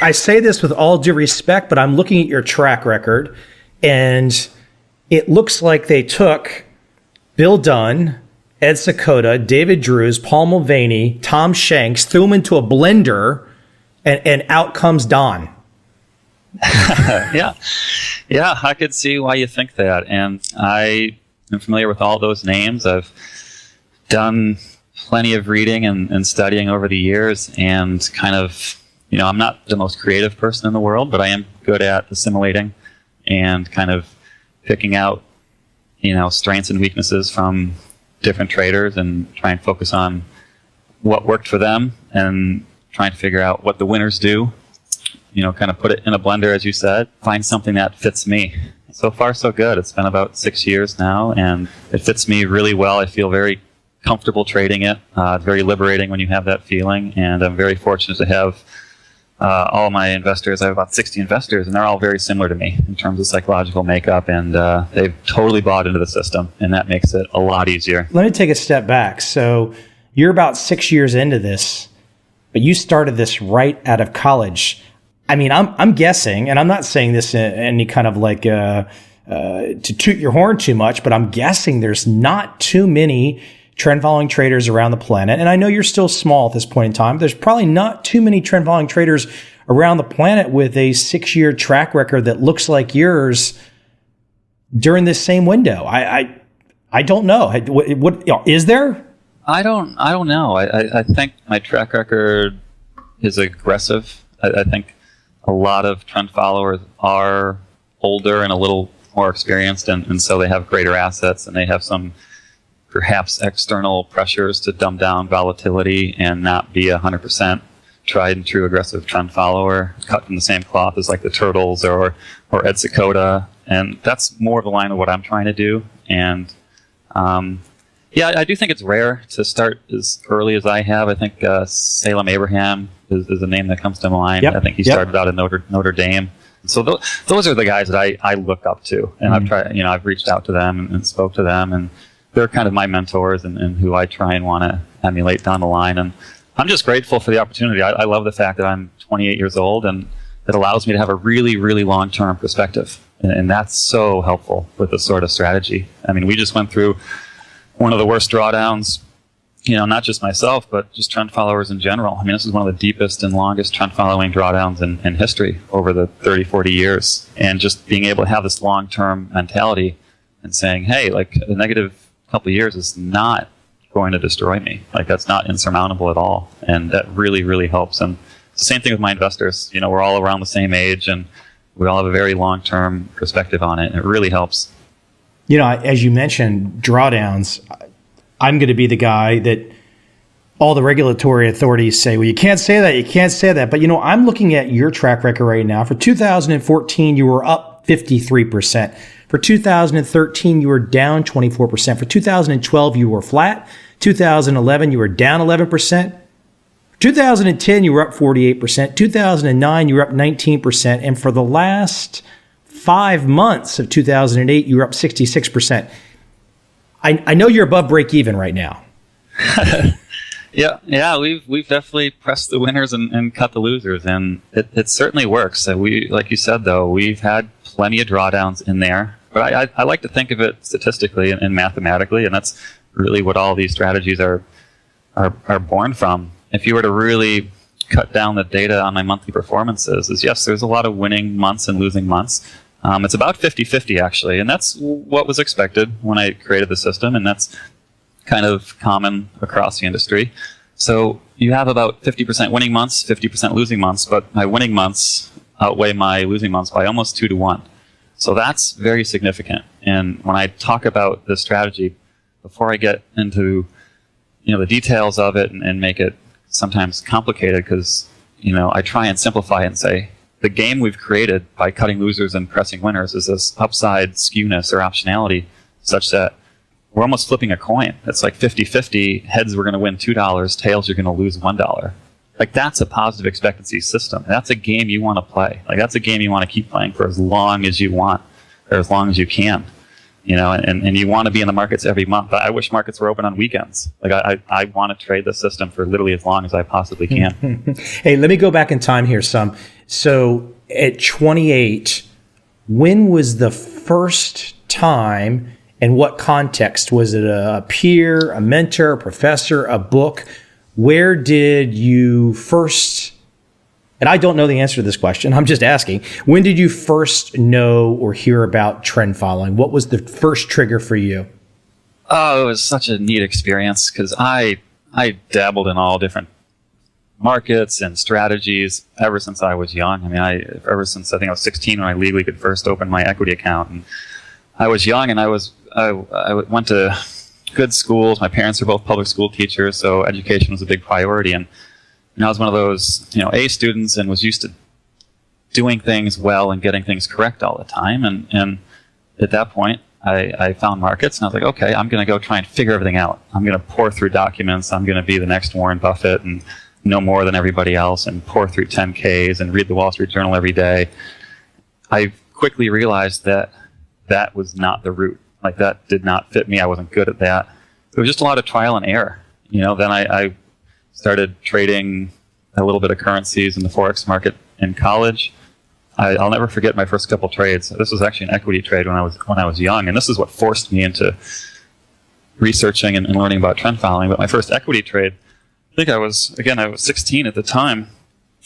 I say this with all due respect, but I'm looking at your track record, and it looks like they took Bill Dunn, Ed Sakota, David Drews, Paul Mulvaney, Tom Shanks, threw them into a blender, and out comes Don. Yeah. Yeah, I could see why you think that. And I am familiar with all those names. I've done plenty of reading and studying over the years, and kind of, I'm not the most creative person in the world, but I am good at assimilating and kind of picking out, strengths and weaknesses from different traders and try and focus on what worked for them and trying to figure out what the winners do. Kind of put it in a blender, as you said, find something that fits me. So far, so good. It's been about 6 years now, and it fits me really well. I feel very comfortable trading it. It's very liberating when you have that feeling, and I'm very fortunate to have all my investors. I have about 60 investors, and they're all very similar to me in terms of psychological makeup, and they've totally bought into the system, and that makes it a lot easier. Let me take a step back. So you're about 6 years into this, but you started this right out of college. I mean, I'm guessing, and I'm not saying this in any kind of like to toot your horn too much, but I'm guessing there's not too many trend following traders around the planet. And I know you're still small at this point in time. There's probably not too many trend following traders around the planet with a 6-year track record that looks like yours during this same window. I don't know. What is there? I don't know. I think my track record is aggressive. I think a lot of trend followers are older and a little more experienced, and so they have greater assets, and they have some perhaps external pressures to dumb down volatility and not be 100% tried and true aggressive trend follower, cut from the same cloth as like the Turtles or Ed Secoda. And that's more of the line of what I'm trying to do. And yeah, I do think it's rare to start as early as I have. I think Salem Abraham is a name that comes to mind. Yep. I think he started out at Notre Dame. So those are the guys that I look up to, and I've tried. I've reached out to them and spoke to them, and they're kind of my mentors and who I try and want to emulate down the line. And I'm just grateful for the opportunity. I love the fact that I'm 28 years old, and it allows me to have a really, really long-term perspective, and that's so helpful with this sort of strategy. I mean, we just went through one of the worst drawdowns, not just myself, but just trend followers in general. I mean, this is one of the deepest and longest trend following drawdowns in history over the 30, 40 years. And just being able to have this long-term mentality and saying, hey, like a negative couple of years is not going to destroy me. Like that's not insurmountable at all. And that really, really helps. And it's the same thing with my investors. We're all around the same age, and we all have a very long-term perspective on it. And it really helps. As you mentioned, drawdowns, I'm going to be the guy that all the regulatory authorities say, well, you can't say that, you can't say that. But, I'm looking at your track record right now. For 2014, you were up 53%. For 2013, you were down 24%. For 2012, you were flat. 2011, you were down 11%. 2010, you were up 48%. 2009, you were up 19%. And for the last 5 months of 2008, you were up 66%. I know you're above break even right now. Yeah, we've definitely pressed the winners and cut the losers, and it certainly works. We, like you said, though, we've had plenty of drawdowns in there, but I like to think of it statistically and mathematically, and that's really what all these strategies are born from. If you were to really cut down the data on my monthly performances, is yes, there's a lot of winning months and losing months. It's about 50-50 actually, and that's what was expected when I created the system, and that's kind of common across the industry. So you have about 50% winning months, 50% losing months, but my winning months outweigh my losing months by almost 2 to 1. So that's very significant. And when I talk about this strategy, before I get into the details of it and make it sometimes complicated, because I try and simplify it and say, the game we've created by cutting losers and pressing winners is this upside skewness or optionality such that we're almost flipping a coin. It's like 50-50. Heads, we're going to win $2. Tails, you're going to lose $1. Like that's a positive expectancy system. That's a game you want to play. Like that's a game you want to keep playing for as long as you want, or as long as you can. And you want to be in the markets every month. I wish markets were open on weekends. Like I want to trade the system for literally as long as I possibly can. Hey, let me go back in time here some. So at 28, when was the first time, and what context? Was it a peer, a mentor, a professor, a book? Where did you first and I don't know the answer to this question, I'm just asking, when did you first know or hear about trend following? What was the first trigger for you? Oh, it was such a neat experience because I dabbled in all different markets and strategies ever since I was young. I mean, ever since I think I was 16 when I legally could first open my equity account. And I was young, and I went to good schools. My parents were both public school teachers, so education was a big priority. And I was one of those, A students, and was used to doing things well and getting things correct all the time. And at that point, I found markets, and I was like, okay, I'm going to go try and figure everything out. I'm going to pour through documents. I'm going to be the next Warren Buffett and know more than everybody else and pour through 10Ks and read the Wall Street Journal every day. I quickly realized that that was not the route. Like, that did not fit me. I wasn't good at that. It was just a lot of trial and error. Then I started trading a little bit of currencies in the Forex market in college. I'll never forget my first couple trades. This was actually an equity trade when I was young, and this is what forced me into researching and learning about trend following. But my first equity trade, I think I was 16 at the time.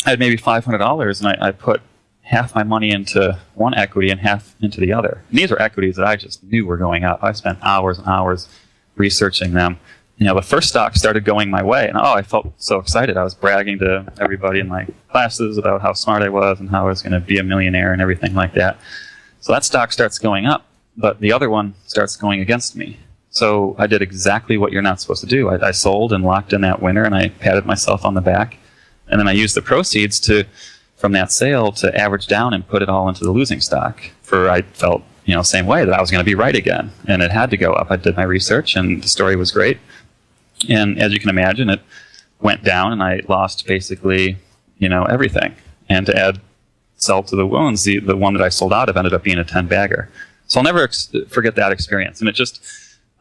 I had maybe $500, and I put half my money into one equity and half into the other. And these were equities that I just knew were going up. I spent hours and hours researching them. The first stock started going my way, and I felt so excited. I was bragging to everybody in my classes about how smart I was and how I was going to be a millionaire and everything like that. So that stock starts going up, but the other one starts going against me. So I did exactly what you're not supposed to do. I sold and locked in that winner, and I patted myself on the back. And then I used the proceeds from that sale to average down and put it all into the losing stock. I felt, same way, that I was going to be right again. And it had to go up. I did my research, and the story was great. And as you can imagine, it went down, and I lost basically, everything. And to add salt to the wounds, the one that I sold out of ended up being a 10-bagger. So I'll never forget that experience. And it just,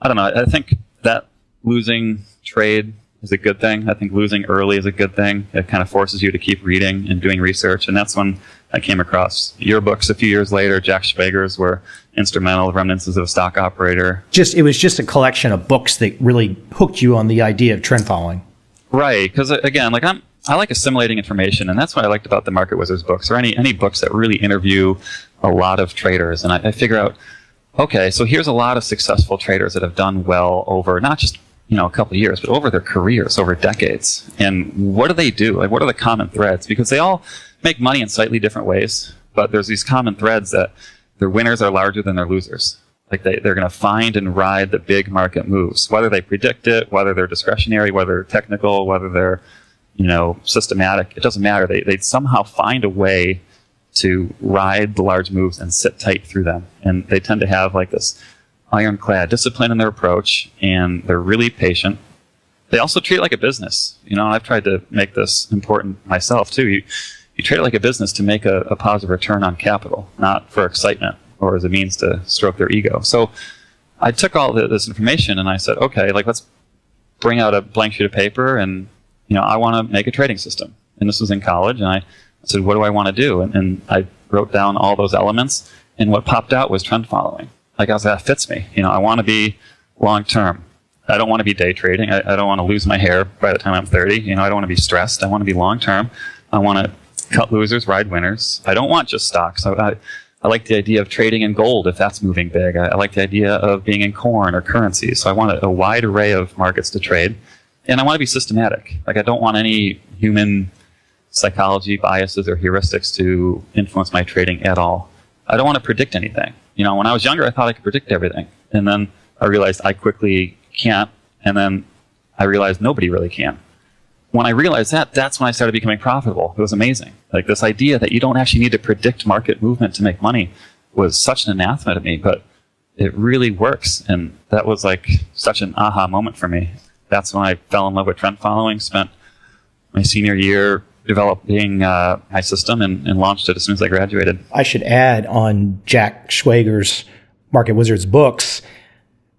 I don't know, I think that losing trade is a good thing. I think losing early is a good thing. It kind of forces you to keep reading and doing research. And that's when I came across your books a few years later. Jack Schwager's were instrumental, Remnants of a Stock Operator. It was just a collection of books that really hooked you on the idea of trend following. Right. Because again, I like assimilating information, and that's what I liked about the Market Wizards books, or any books that really interview a lot of traders. And I figure out, okay, so here's a lot of successful traders that have done well over not just a couple of years, but over their careers, over decades. And what do they do? What are the common threads? Because they all make money in slightly different ways, but there's these common threads that their winners are larger than their losers. They're going to find and ride the big market moves, whether they predict it, whether they're discretionary, whether they're technical, whether they're systematic. It doesn't matter. They somehow find a way to ride the large moves and sit tight through them. And they tend to have this ironclad discipline in their approach, and they're really patient. They also treat it like a business. I've tried to make this important myself too. You treat it like a business to make a positive return on capital, not for excitement or as a means to stroke their ego. So I took all this information and I said, okay, let's bring out a blank sheet of paper, and I want to make a trading system. And this was in college, and I said, what do I want to do? And I wrote down all those elements, and what popped out was trend following. I was that fits me. I want to be long term. I don't want to be day trading. I don't want to lose my hair by the time I'm 30. I don't want to be stressed. I want to be long term. I want to cut losers, ride winners. I don't want just stocks. I like the idea of trading in gold if that's moving big. I like the idea of being in corn or currencies. So I want a wide array of markets to trade. And I want to be systematic. I don't want any human psychology biases or heuristics to influence my trading at all. I don't want to predict anything. When I was younger, I thought I could predict everything. And then I realized I quickly can't. And then I realized nobody really can. When I realized that's when I started becoming profitable. It was amazing. This idea that you don't actually need to predict market movement to make money was such an anathema to me, but it really works. And that was such an aha moment for me. That's when I fell in love with trend following, spent my senior year developing my system and launched it as soon as I graduated. I should add on Jack Schwager's Market Wizards books,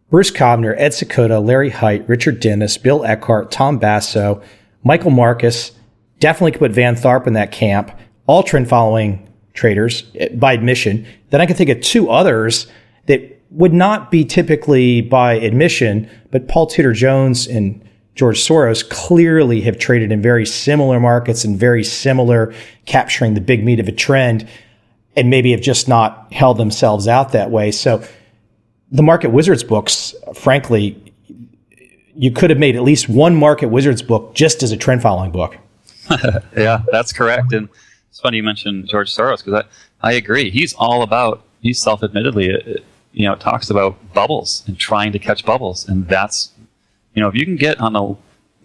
Bruce Kovner, Ed Secuda, Larry Height, Richard Dennis, Bill Eckhart, Tom Basso, Michael Marcus, definitely could put Van Tharp in that camp, all trend following traders by admission. Then I can think of two others that would not be typically by admission, but Paul Tudor Jones and George Soros clearly have traded in very similar markets and very similar, capturing the big meat of a trend, and maybe have just not held themselves out that way. So the Market Wizards books, frankly, you could have made at least one Market Wizards book just as a trend following book. Yeah, that's correct. And it's funny you mentioned George Soros, because I agree. He's self-admittedly, talks about bubbles and trying to catch bubbles. And that's, if you can get on the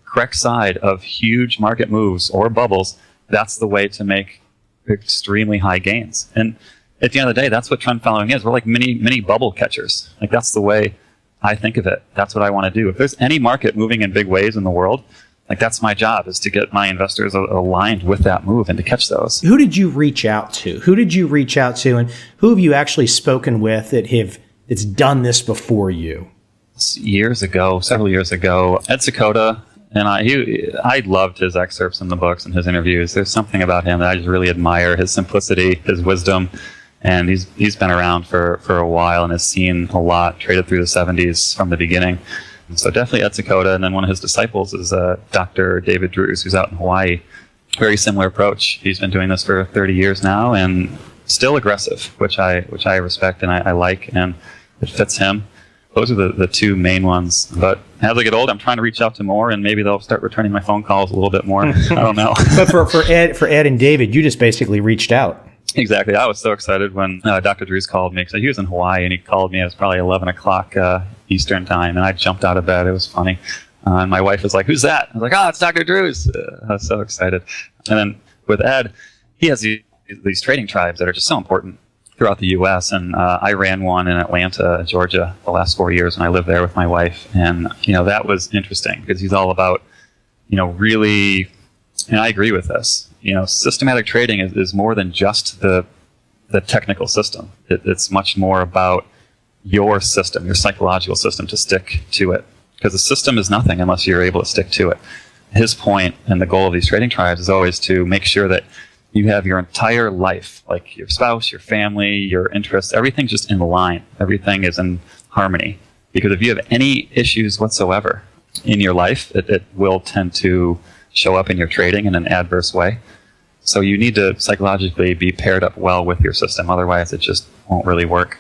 correct side of huge market moves or bubbles, that's the way to make extremely high gains. And at the end of the day, that's what trend following is. We're like mini bubble catchers. Like, that's the way I think of it. That's what I want to do. If there's any market moving in big ways in the world, like, that's my job, is to get my investors aligned with that move and to catch those. Who did you reach out to? And who have you actually spoken with that's done this before you? Several years ago, Ed Secoda, and I loved his excerpts in the books and his interviews. There's something about him that I just really admire, his simplicity, his wisdom. And he's been around for a while and has seen a lot, traded through the 70s from the beginning. So definitely Ed Secoda, and then one of his disciples is Dr. David Drews, who's out in Hawaii. Very similar approach. He's been doing this for 30 years now, and still aggressive, which I respect and I like, and it fits him. Those are the two main ones. But as I get older, I'm trying to reach out to more, and maybe they'll start returning my phone calls a little bit more. I don't know. But for Ed and David, you just basically reached out. Exactly. I was so excited when Dr. Drews called me, because he was in Hawaii, and he called me. It was probably 11 o'clock Eastern time, and I jumped out of bed. It was funny. And my wife was like, "Who's that?" I was like, "Oh, it's Dr. Drews." I was so excited. And then with Ed, he has these trading tribes that are just so important throughout the U.S. And I ran one in Atlanta, Georgia, the last 4 years, and I lived there with my wife. And that was interesting, because he's all about really, and I agree with this. Systematic trading is more than just the technical system. It's much more about your system, your psychological system, to stick to it. Because the system is nothing unless you're able to stick to it. His point and the goal of these trading tribes is always to make sure that you have your entire life, like your spouse, your family, your interests, everything's just in line. Everything is in harmony. Because if you have any issues whatsoever in your life, it will tend to show up in your trading in an adverse way. So you need to psychologically be paired up well with your system. Otherwise, it just won't really work.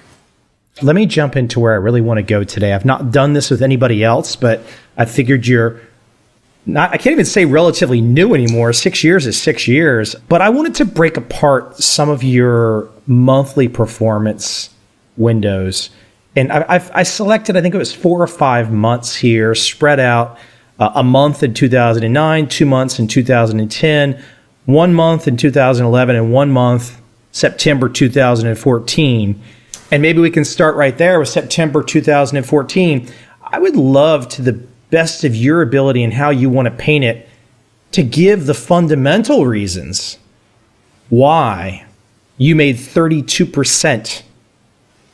Let me jump into where I really want to go today. I've not done this with anybody else, but I figured you're not, I can't even say relatively new anymore. 6 years is 6 years. But I wanted to break apart some of your monthly performance windows. And I selected, I think it was 4 or 5 months here, spread out a month in 2009, 2 months in 2010, 1 month in 2011, and 1 month, September 2014. And maybe we can start right there with September 2014. I would love, to the best of your ability and how you want to paint it, to give the fundamental reasons why you made 32%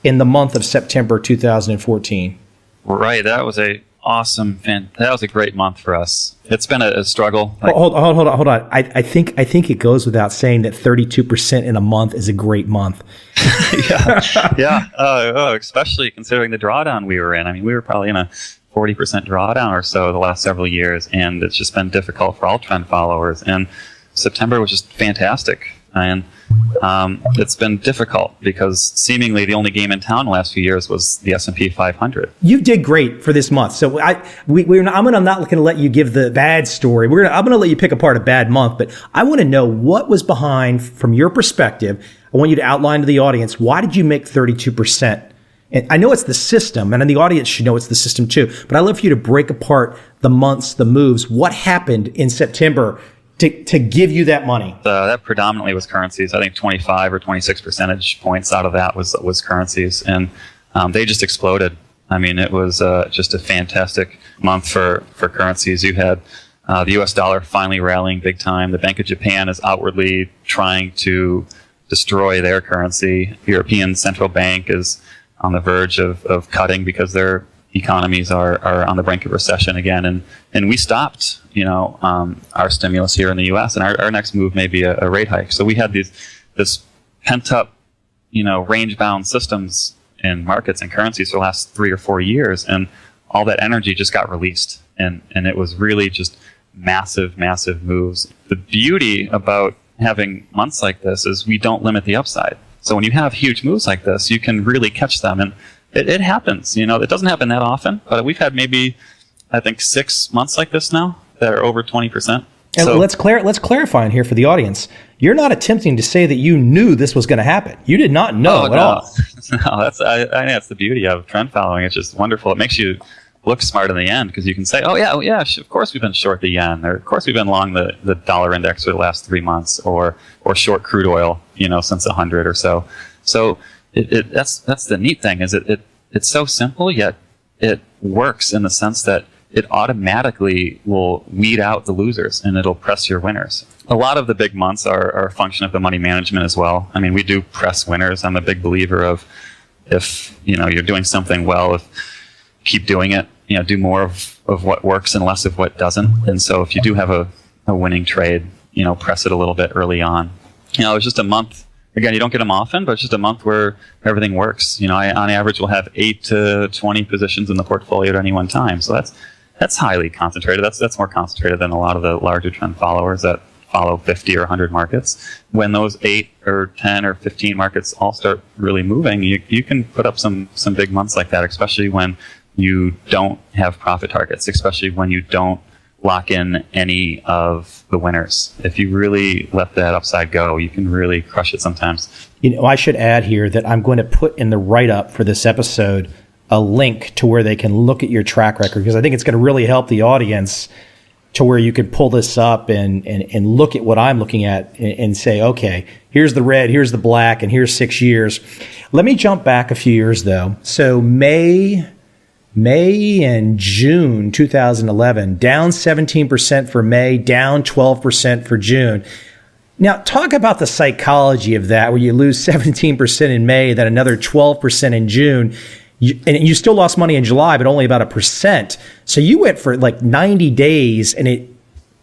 in the month of September 2014. Right. That was a great month for us. It's been a struggle. Hold on. I think it goes without saying that 32% in a month is a great month. Yeah. Especially considering the drawdown we were in. I mean, we were probably in a 40% drawdown or so the last several years, and it's just been difficult for all trend followers. And September was just fantastic. And it's been difficult because seemingly the only game in town the last few years was the S&P 500. You did great for this month. So I'm not going to let you give the bad story. I'm going to let you pick apart a bad month, but I want to know what was behind, from your perspective. I want you to outline to the audience, why did you make 32%? And I know it's the system, and the audience should know it's the system too, but I'd love for you to break apart the months, the moves, what happened in September to give you that money. That predominantly was currencies. I think 25 or 26 percentage points out of that was currencies, and they just exploded. I mean, it was just a fantastic month for currencies. You had the U.S. dollar finally rallying big time. The Bank of Japan is outwardly trying to destroy their currency. The European Central Bank is on the verge of cutting because their economies are on the brink of recession again, and we stopped our stimulus here in the U.S. and our next move may be a rate hike. So we had this pent up range bound systems in markets and currencies for the last 3 or 4 years, and all that energy just got released. and it was really just massive moves. The beauty about having months like this is we don't limit the upside. So when you have huge moves like this, you can really catch them, and it happens. It doesn't happen that often, but we've had maybe, I think, 6 months like this now that are over 20%. And let's clarify in here for the audience. You're not attempting to say that you knew this was going to happen. You did not know at all. No, I think that's the beauty of trend following. It's just wonderful. It makes you look smart in the end because you can say, oh yeah, of course we've been short the yen, or of course we've been long the dollar index for the last 3 months, or short crude oil, since 100 or so. So that's the neat thing is it's so simple, yet it works in the sense that it automatically will weed out the losers and it'll press your winners. A lot of the big months are a function of the money management as well. I mean, we do press winners. I'm a big believer of if you're doing something well, keep doing it. Do more of what works and less of what doesn't. And so if you do have a winning trade, press it a little bit early on. It's just a month. Again, you don't get them often, but it's just a month where everything works. I, on average, will have 8 to 20 positions in the portfolio at any one time. So that's highly concentrated. That's more concentrated than a lot of the larger trend followers that follow 50 or 100 markets. When those 8 or 10 or 15 markets all start really moving, you can put up some big months like that, especially when you don't have profit targets, especially when you don't lock in any of the winners. If you really let that upside go, you can really crush it sometimes. I should add here that I'm going to put in the write-up for this episode a link to where they can look at your track record, because I think it's going to really help the audience to where you can pull this up and look at what I'm looking at and say, okay, here's the red, here's the black, and here's 6 years. Let me jump back a few years, though. So May and June 2011, down 17% for May, down 12% for June. Now, talk about the psychology of that, where you lose 17% in May, then another 12% in June. And you still lost money in July, but only about 1%. So you went for like 90 days and it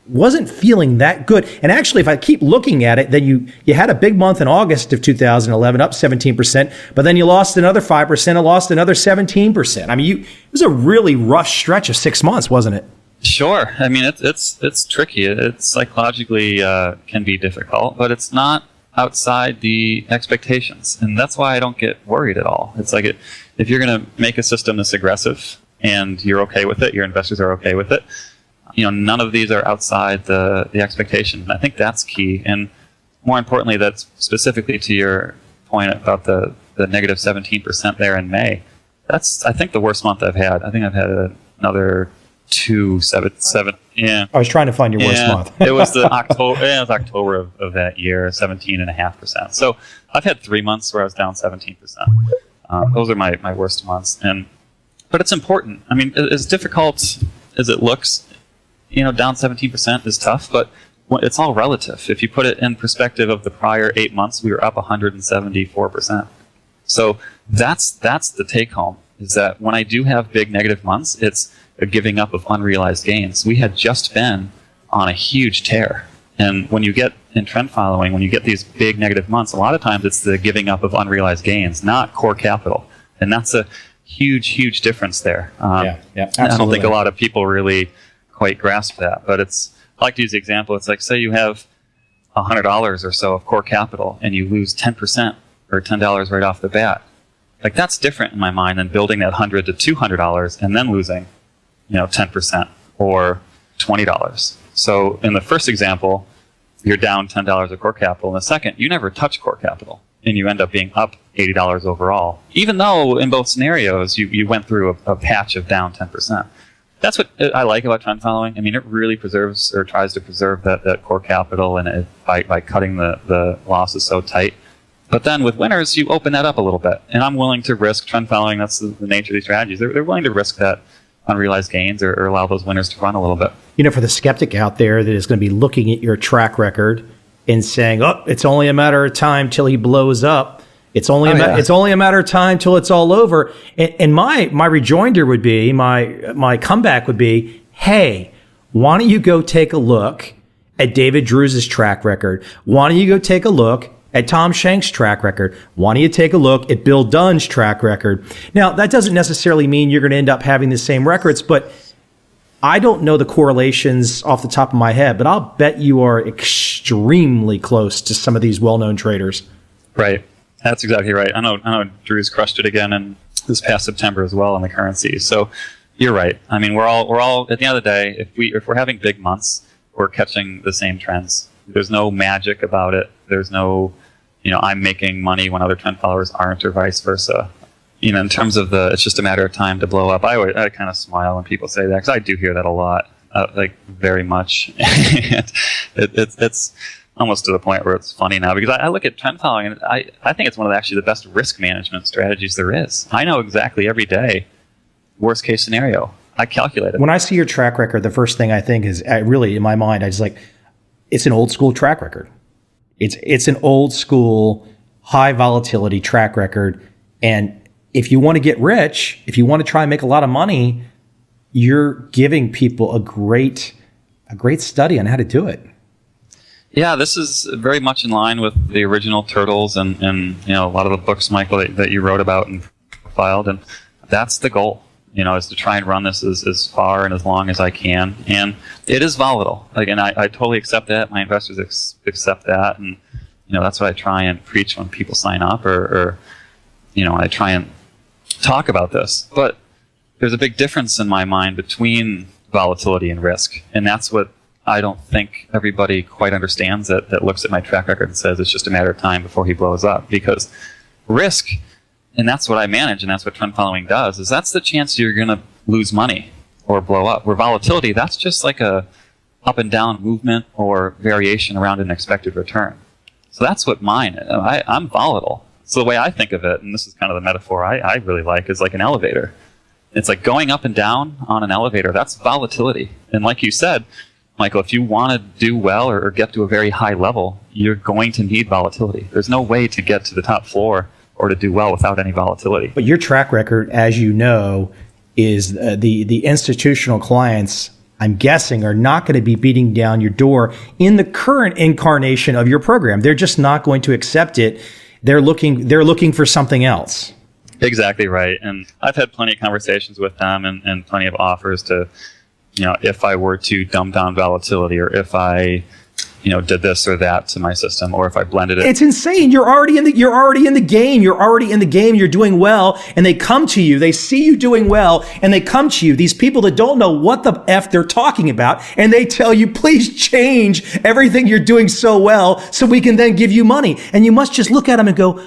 wasn't feeling that good. And actually, if I keep looking at it, then you had a big month in August of 2011, up 17%, but then you lost another 5% and lost another 17%. I mean, it was a really rough stretch of 6 months, wasn't it? Sure. I mean, it's tricky. It psychologically can be difficult, but it's not outside the expectations. And that's why I don't get worried at all. It's like if you're going to make a system that's aggressive and you're okay with it, your investors are okay with it, none of these are outside the expectation. And I think that's key. And more importantly, that's specifically to your point about the negative 17% there in May. That's, I think, the worst month I've had. I think I've had another 7. Yeah. I was trying to find your worst month. It was October. It was October of that year, 17.5%. So I've had 3 months where I was down 17%. Those are my worst months. But it's important. I mean, as difficult as it looks, down 17% is tough, but it's all relative. If you put it in perspective of the prior 8 months, we were up 174%. So that's the take home, is that when I do have big negative months, it's a giving up of unrealized gains. We had just been on a huge tear. And when you get in trend following, when you get these big negative months, a lot of times it's the giving up of unrealized gains, not core capital. And that's a huge difference there. Yeah, absolutely. I don't think a lot of people really quite grasp that. But I like to use the example. It's like, say you have $100 or so of core capital and you lose 10% or $10 right off the bat. Like, that's different in my mind than building that $100 to $200 and then losing 10% or $20. So in the first example, you're down $10 of core capital. In the second, you never touch core capital, and you end up being up $80 overall, even though in both scenarios you went through a patch of down 10%. That's what I like about trend following. I mean, it really preserves or tries to preserve that core capital, and by cutting the losses so tight. But then with winners, you open that up a little bit, and I'm willing to risk trend following. That's the nature of these strategies. They're willing to risk that unrealized gains or allow those winners to run a little bit. For the skeptic out there that is going to be looking at your track record and saying, "Oh, it's only a matter of time till he blows up. It's only a matter of time till it's all over." And my rejoinder would be, my comeback would be, "Hey, why don't you go take a look at David Drew's track record? Why don't you go take a look at Tom Shank's track record? Why don't you take a look at Bill Dunn's track record?" Now, that doesn't necessarily mean you're going to end up having the same records, but I don't know the correlations off the top of my head, but I'll bet you are extremely close to some of these well-known traders. Right. That's exactly right. I know Drew's crushed it again in this past September as well on the currencies. So you're right. I mean, we're all at the end of the day, if we're having big months, we're catching the same trends. There's no magic about it. There's no, I'm making money when other trend followers aren't, or vice versa. In terms of it's just a matter of time to blow up. I kind of smile when people say that, because I do hear that a lot, very much. It's almost to the point where it's funny now, because I look at trend following and I think it's one of the best risk management strategies there is. I know exactly every day, worst case scenario. I calculate it. When I see your track record, the first thing I think is, really in my mind, I just it's an old school track record. It's an old school high volatility track record. And if you want to get rich, if you want to try and make a lot of money, you're giving people a great study on how to do it. Yeah, this is very much in line with the original Turtles and a lot of the books, Michael, that you wrote about and filed, and that's the goal. Is to try and run this as far and as long as I can. And it is volatile. And I totally accept that. My investors accept that. And, that's what I try and preach when people sign up or I try and talk about this. But there's a big difference in my mind between volatility and risk. And that's what I don't think everybody quite understands that looks at my track record and says it's just a matter of time before he blows up. Because risk, and that's what I manage, and that's what trend following does, is that's the chance you're going to lose money or blow up. Where volatility, that's just like a up and down movement or variation around an expected return. So that's what mine is. I'm volatile. So the way I think of it, and this is kind of the metaphor I really like, is like an elevator. It's like going up and down on an elevator. That's volatility. And like you said, Michael, if you want to do well or get to a very high level, you're going to need volatility. There's no way to get to the top floor or to do well without any volatility. But your track record, as you know, is the institutional clients, I'm guessing, are not going to be beating down your door in the current incarnation of your program. They're just not going to accept it. They're looking for something else. Exactly right. And I've had plenty of conversations with them and plenty of offers to, if I were to dumb down volatility, or if I did this or that to my system, or if I blended it. It's insane. You're already in the game. You're doing well, and they come to you. They see you doing well, and they come to you. These people that don't know what the F they're talking about, and they tell you, please change everything you're doing so well so we can then give you money. And you must just look at them and go,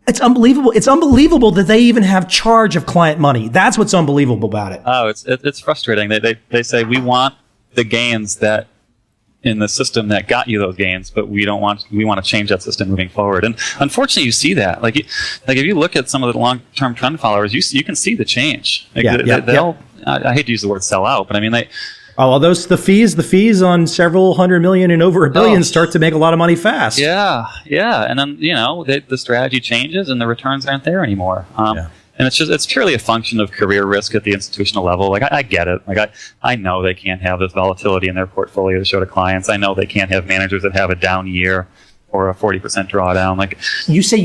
it's unbelievable. It's unbelievable that they even have charge of client money. That's what's unbelievable about it. Oh, it's frustrating. They say, we want the gains that in the system that got you those gains, but we want to change that system moving forward. And unfortunately, you see that. Like if you look at some of the long-term trend followers, you can see the change. I hate to use the word sell out, but I mean the fees on several $100 million and over $1 billion start to make a lot of money fast. Yeah, and then the strategy changes and the returns aren't there anymore. And it's purely a function of career risk at the institutional level. Like I get it. Like I know they can't have this volatility in their portfolio to show to clients. I know they can't have managers that have a down year or a 40% drawdown. Like you say,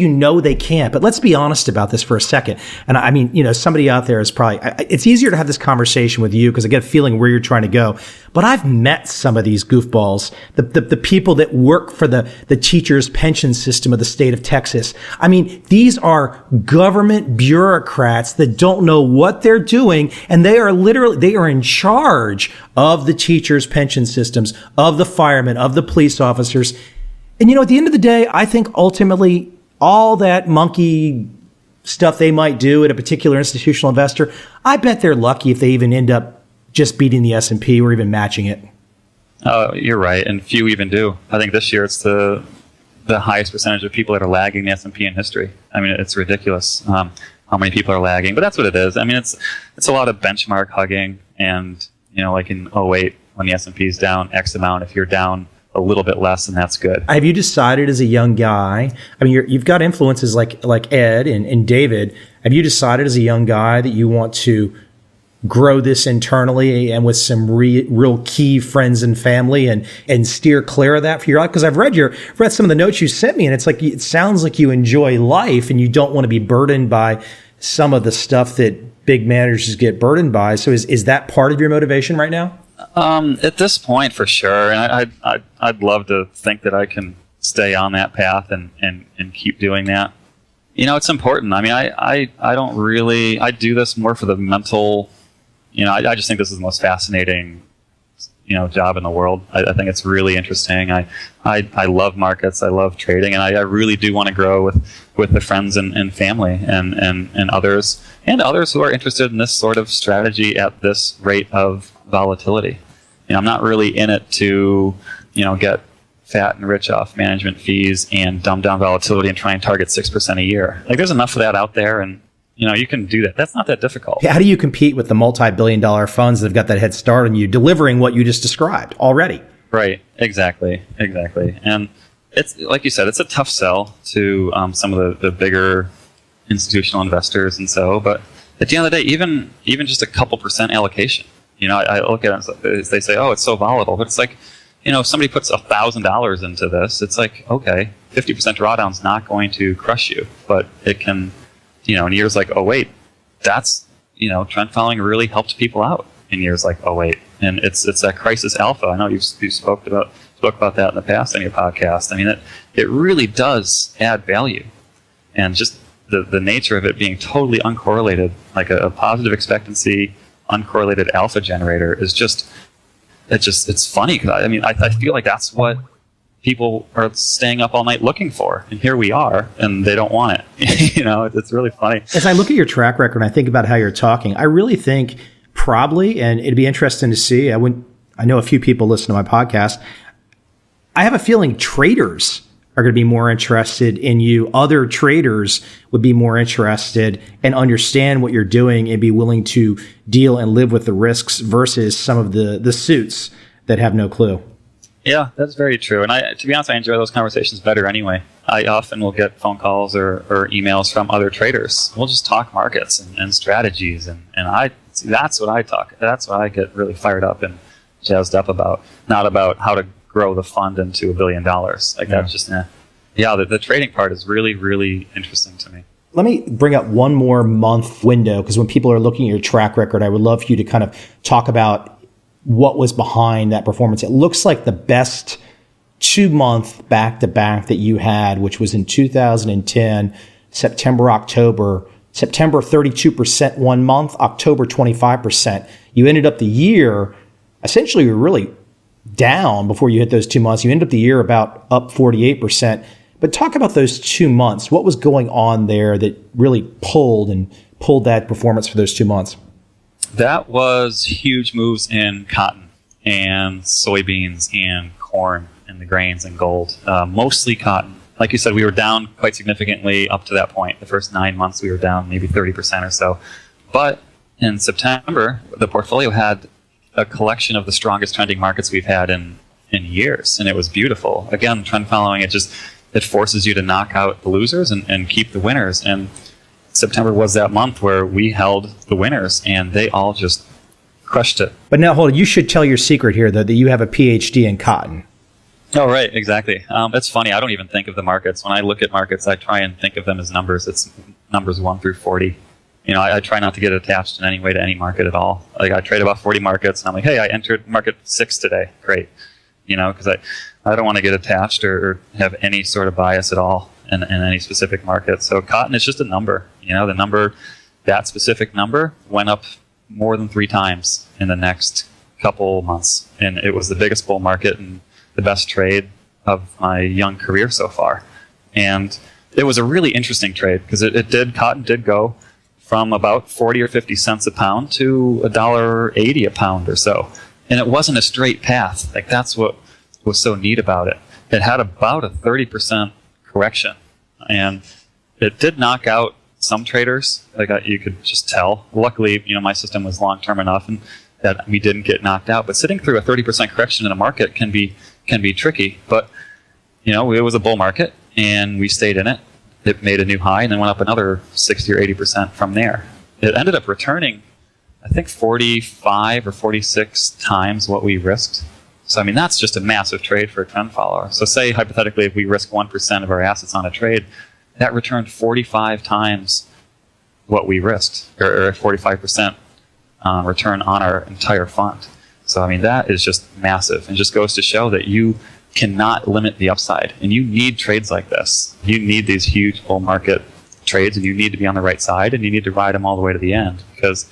they can't, but let's be honest about this for a second. And I mean, somebody out there is probably, it's easier to have this conversation with you because I get a feeling where you're trying to go. But I've met some of these goofballs, the people that work for the teachers' pension system of the state of Texas. I mean, these are government bureaucrats that don't know what they're doing, and they are in charge of the teachers' pension systems, of the firemen, of the police officers. And at the end of the day, I think ultimately all that monkey stuff they might do at a particular institutional investor, I bet they're lucky if they even end up just beating the S&P or even matching it. Oh, you're right. And few even do. I think this year it's the highest percentage of people that are lagging the S&P in history. I mean, it's ridiculous how many people are lagging. But that's what it is. I mean, it's a lot of benchmark hugging. And, like in 2008 when the S&P is down X amount, if you're down a little bit less, and that's good. Have you decided as a young guy, I mean, you've got influences like Ed and David. Have you decided as a young guy that you want to grow this internally and with some real key friends and family and steer clear of that for your life? Because I've read some of the notes you sent me, and it sounds like you enjoy life and you don't want to be burdened by some of the stuff that big managers get burdened by. So is that part of your motivation right now? At this point, for sure. And I'd love to think that I can stay on that path and keep doing that. It's important. I mean, I don't really, I do this more for the mental, I just think this is the most fascinating, job in the world. I think it's really interesting. I love markets. I love trading, and I really do want to grow with the friends and family and others who are interested in this sort of strategy at this rate of volatility. I'm not really in it to, get fat and rich off management fees and dumb down volatility and try and target 6% a year. Like, there's enough of that out there, and you can do that. That's not that difficult. How do you compete with the multi-billion-dollar funds that have got that head start on you, delivering what you just described already? Right. Exactly. And it's like you said, it's a tough sell to some of the bigger institutional investors, and so. But at the end of the day, even just a couple percent allocation. I look at it and they say, "Oh, it's so volatile," but it's like, if somebody puts $1,000 into this, it's like, okay, 50% drawdown's not going to crush you, but it can. In years like 08, that's, trend following really helped people out in years like 08. And it's that crisis alpha. I know you spoke about that in the past on your podcast. I mean, it really does add value. And just the nature of it being totally uncorrelated, like a positive expectancy, uncorrelated alpha generator is it's funny. Because I feel like that's what people are staying up all night looking for, and here we are, and they don't want it. It's really funny. As I look at your track record and I think about how you're talking, I really think probably, and it'd be interesting to see, I know a few people listen to my podcast. I have a feeling traders are going to be more interested in you. Other traders would be more interested and understand what you're doing and be willing to deal and live with the risks versus some of the suits that have no clue. Yeah, that's very true. And to be honest, I enjoy those conversations better anyway. I often will get phone calls or emails from other traders. We'll just talk markets and strategies, and that's what I get really fired up and jazzed up about. Not about how to grow the fund into $1 billion. That's just the trading part is really, really interesting to me. Let me bring up one more month window, because when people are looking at your track record, I would love for you to kind of talk about what was behind that performance. It looks like the best 2-month back-to-back that you had, which was in 2010, September, October. September, 32% 1 month, October, 25%. You ended up the year, essentially you were really down before you hit those 2 months. You ended up the year about up 48%. But talk about those 2 months. What was going on there that really pulled that performance for those 2 months? That was huge moves in cotton and soybeans and corn and the grains and gold. Mostly cotton. Like you said, we were down quite significantly up to that point. The first 9 months we were down maybe 30% or so. But in September, the portfolio had a collection of the strongest trending markets we've had in years, and it was beautiful. Again, trend following, it forces you to knock out the losers and keep the winners. And September was that month where we held the winners, and they all just crushed it. But now, hold on. You should tell your secret here, though, that you have a PhD in cotton. Oh, right. Exactly. It's funny. I don't even think of the markets. When I look at markets, I try and think of them as numbers. It's numbers 1 through 40. I try not to get attached in any way to any market at all. Like, I trade about 40 markets, and I'm like, hey, I entered market 6 today. Great. Because I don't want to get attached or have any sort of bias at all in any specific market. So cotton is just a number. That specific number went up more than 3 times in the next couple months. And it was the biggest bull market and the best trade of my young career so far. And it was a really interesting trade because cotton did go from about 40 or 50 cents a pound to $1.80 a pound or so. And it wasn't a straight path. Like, that's what was so neat about it. It had about a 30% correction. And it did knock out some traders. Like, you could just tell. Luckily, my system was long-term enough and that we didn't get knocked out. But sitting through a 30% correction in a market can be tricky. But, it was a bull market, and we stayed in it. It made a new high and then went up another 60 or 80% from there. It ended up returning, I think, 45 or 46 times what we risked. So, that's just a massive trade for a trend follower. So say, hypothetically, if we risk 1% of our assets on a trade, that returned 45 times what we risked, or 45% return on our entire fund. So, I mean, that is just massive, and just goes to show that you cannot limit the upside, and you need trades like this. You need these huge bull market trades, and you need to be on the right side, and you need to ride them all the way to the end, because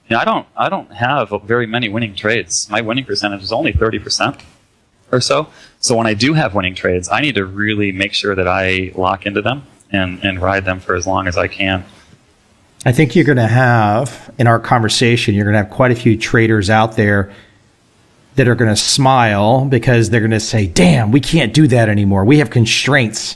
I don't have very many winning trades. My winning percentage is only 30% or so. So when I do have winning trades, I need to really make sure that I lock into them and ride them for as long as I can. I think you're going to have, in our conversation, you're going to have quite a few traders out there that are going to smile because they're going to say, damn, we can't do that anymore. We have constraints.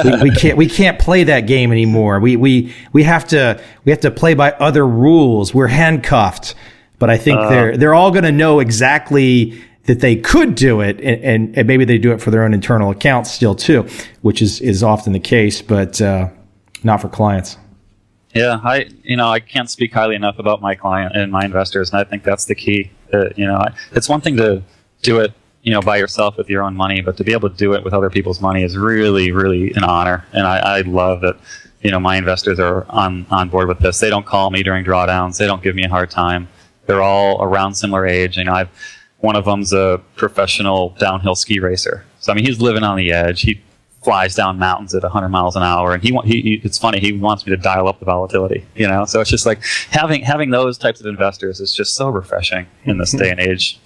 we can't play that game anymore. We have to play by other rules. We're handcuffed. But I think they're all going to know exactly that they could do it, and maybe they do it for their own internal accounts still too, which is often the case, but not for clients. Yeah, I can't speak highly enough about my client and my investors, and I think that's the key. It's one thing to do it, by yourself with your own money, but to be able to do it with other people's money is really, really an honor. And I love that, my investors are on board with this. They don't call me during drawdowns. They don't give me a hard time. They're all around similar age. One of them's a professional downhill ski racer. So, he's living on the edge. He flies down mountains at 100 miles an hour, and it's funny, he wants me to dial up the volatility, so it's just like having those types of investors is just so refreshing in this day and age.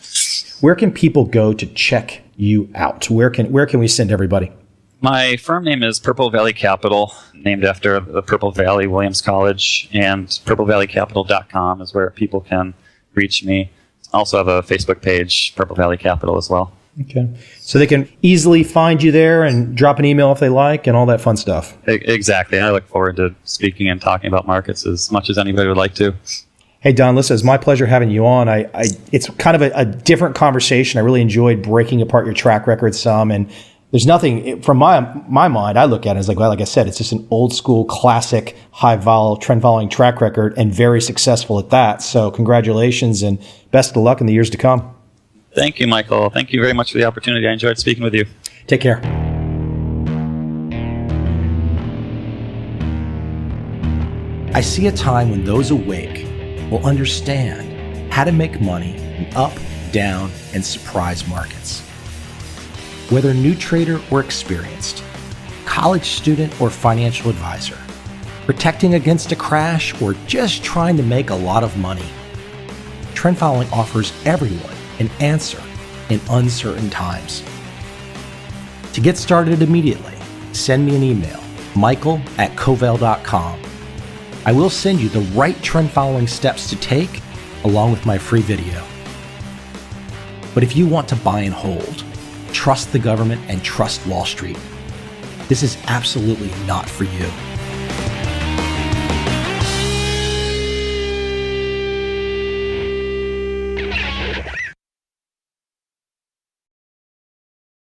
Where can people go to check you out? Where can we send everybody? My firm name is Purple Valley Capital, named after the Purple Valley Williams College, and purplevalleycapital.com is where people can reach me. I also have a Facebook page, Purple Valley Capital, as well. Okay. So they can easily find you there and drop an email if they like and all that fun stuff. Exactly. I look forward to speaking and talking about markets as much as anybody would like to. Hey, Don, listen, it's my pleasure having you on. It's kind of a different conversation. I really enjoyed breaking apart your track record some. And there's nothing, from my mind, I look at it as like I said, it's just an old school, classic, high vol, trend following track record, and very successful at that. So congratulations and best of luck in the years to come. Thank you, Michael. Thank you very much for the opportunity. I enjoyed speaking with you. Take care. I see a time when those awake will understand how to make money in up, down, and surprise markets. Whether new trader or experienced, college student or financial advisor, protecting against a crash or just trying to make a lot of money, trend following offers everyone an answer in uncertain times. To get started immediately, send me an email, michael@covel.com. I will send you the right trend following steps to take along with my free video. But if you want to buy and hold, trust the government and trust Wall Street, this is absolutely not for you.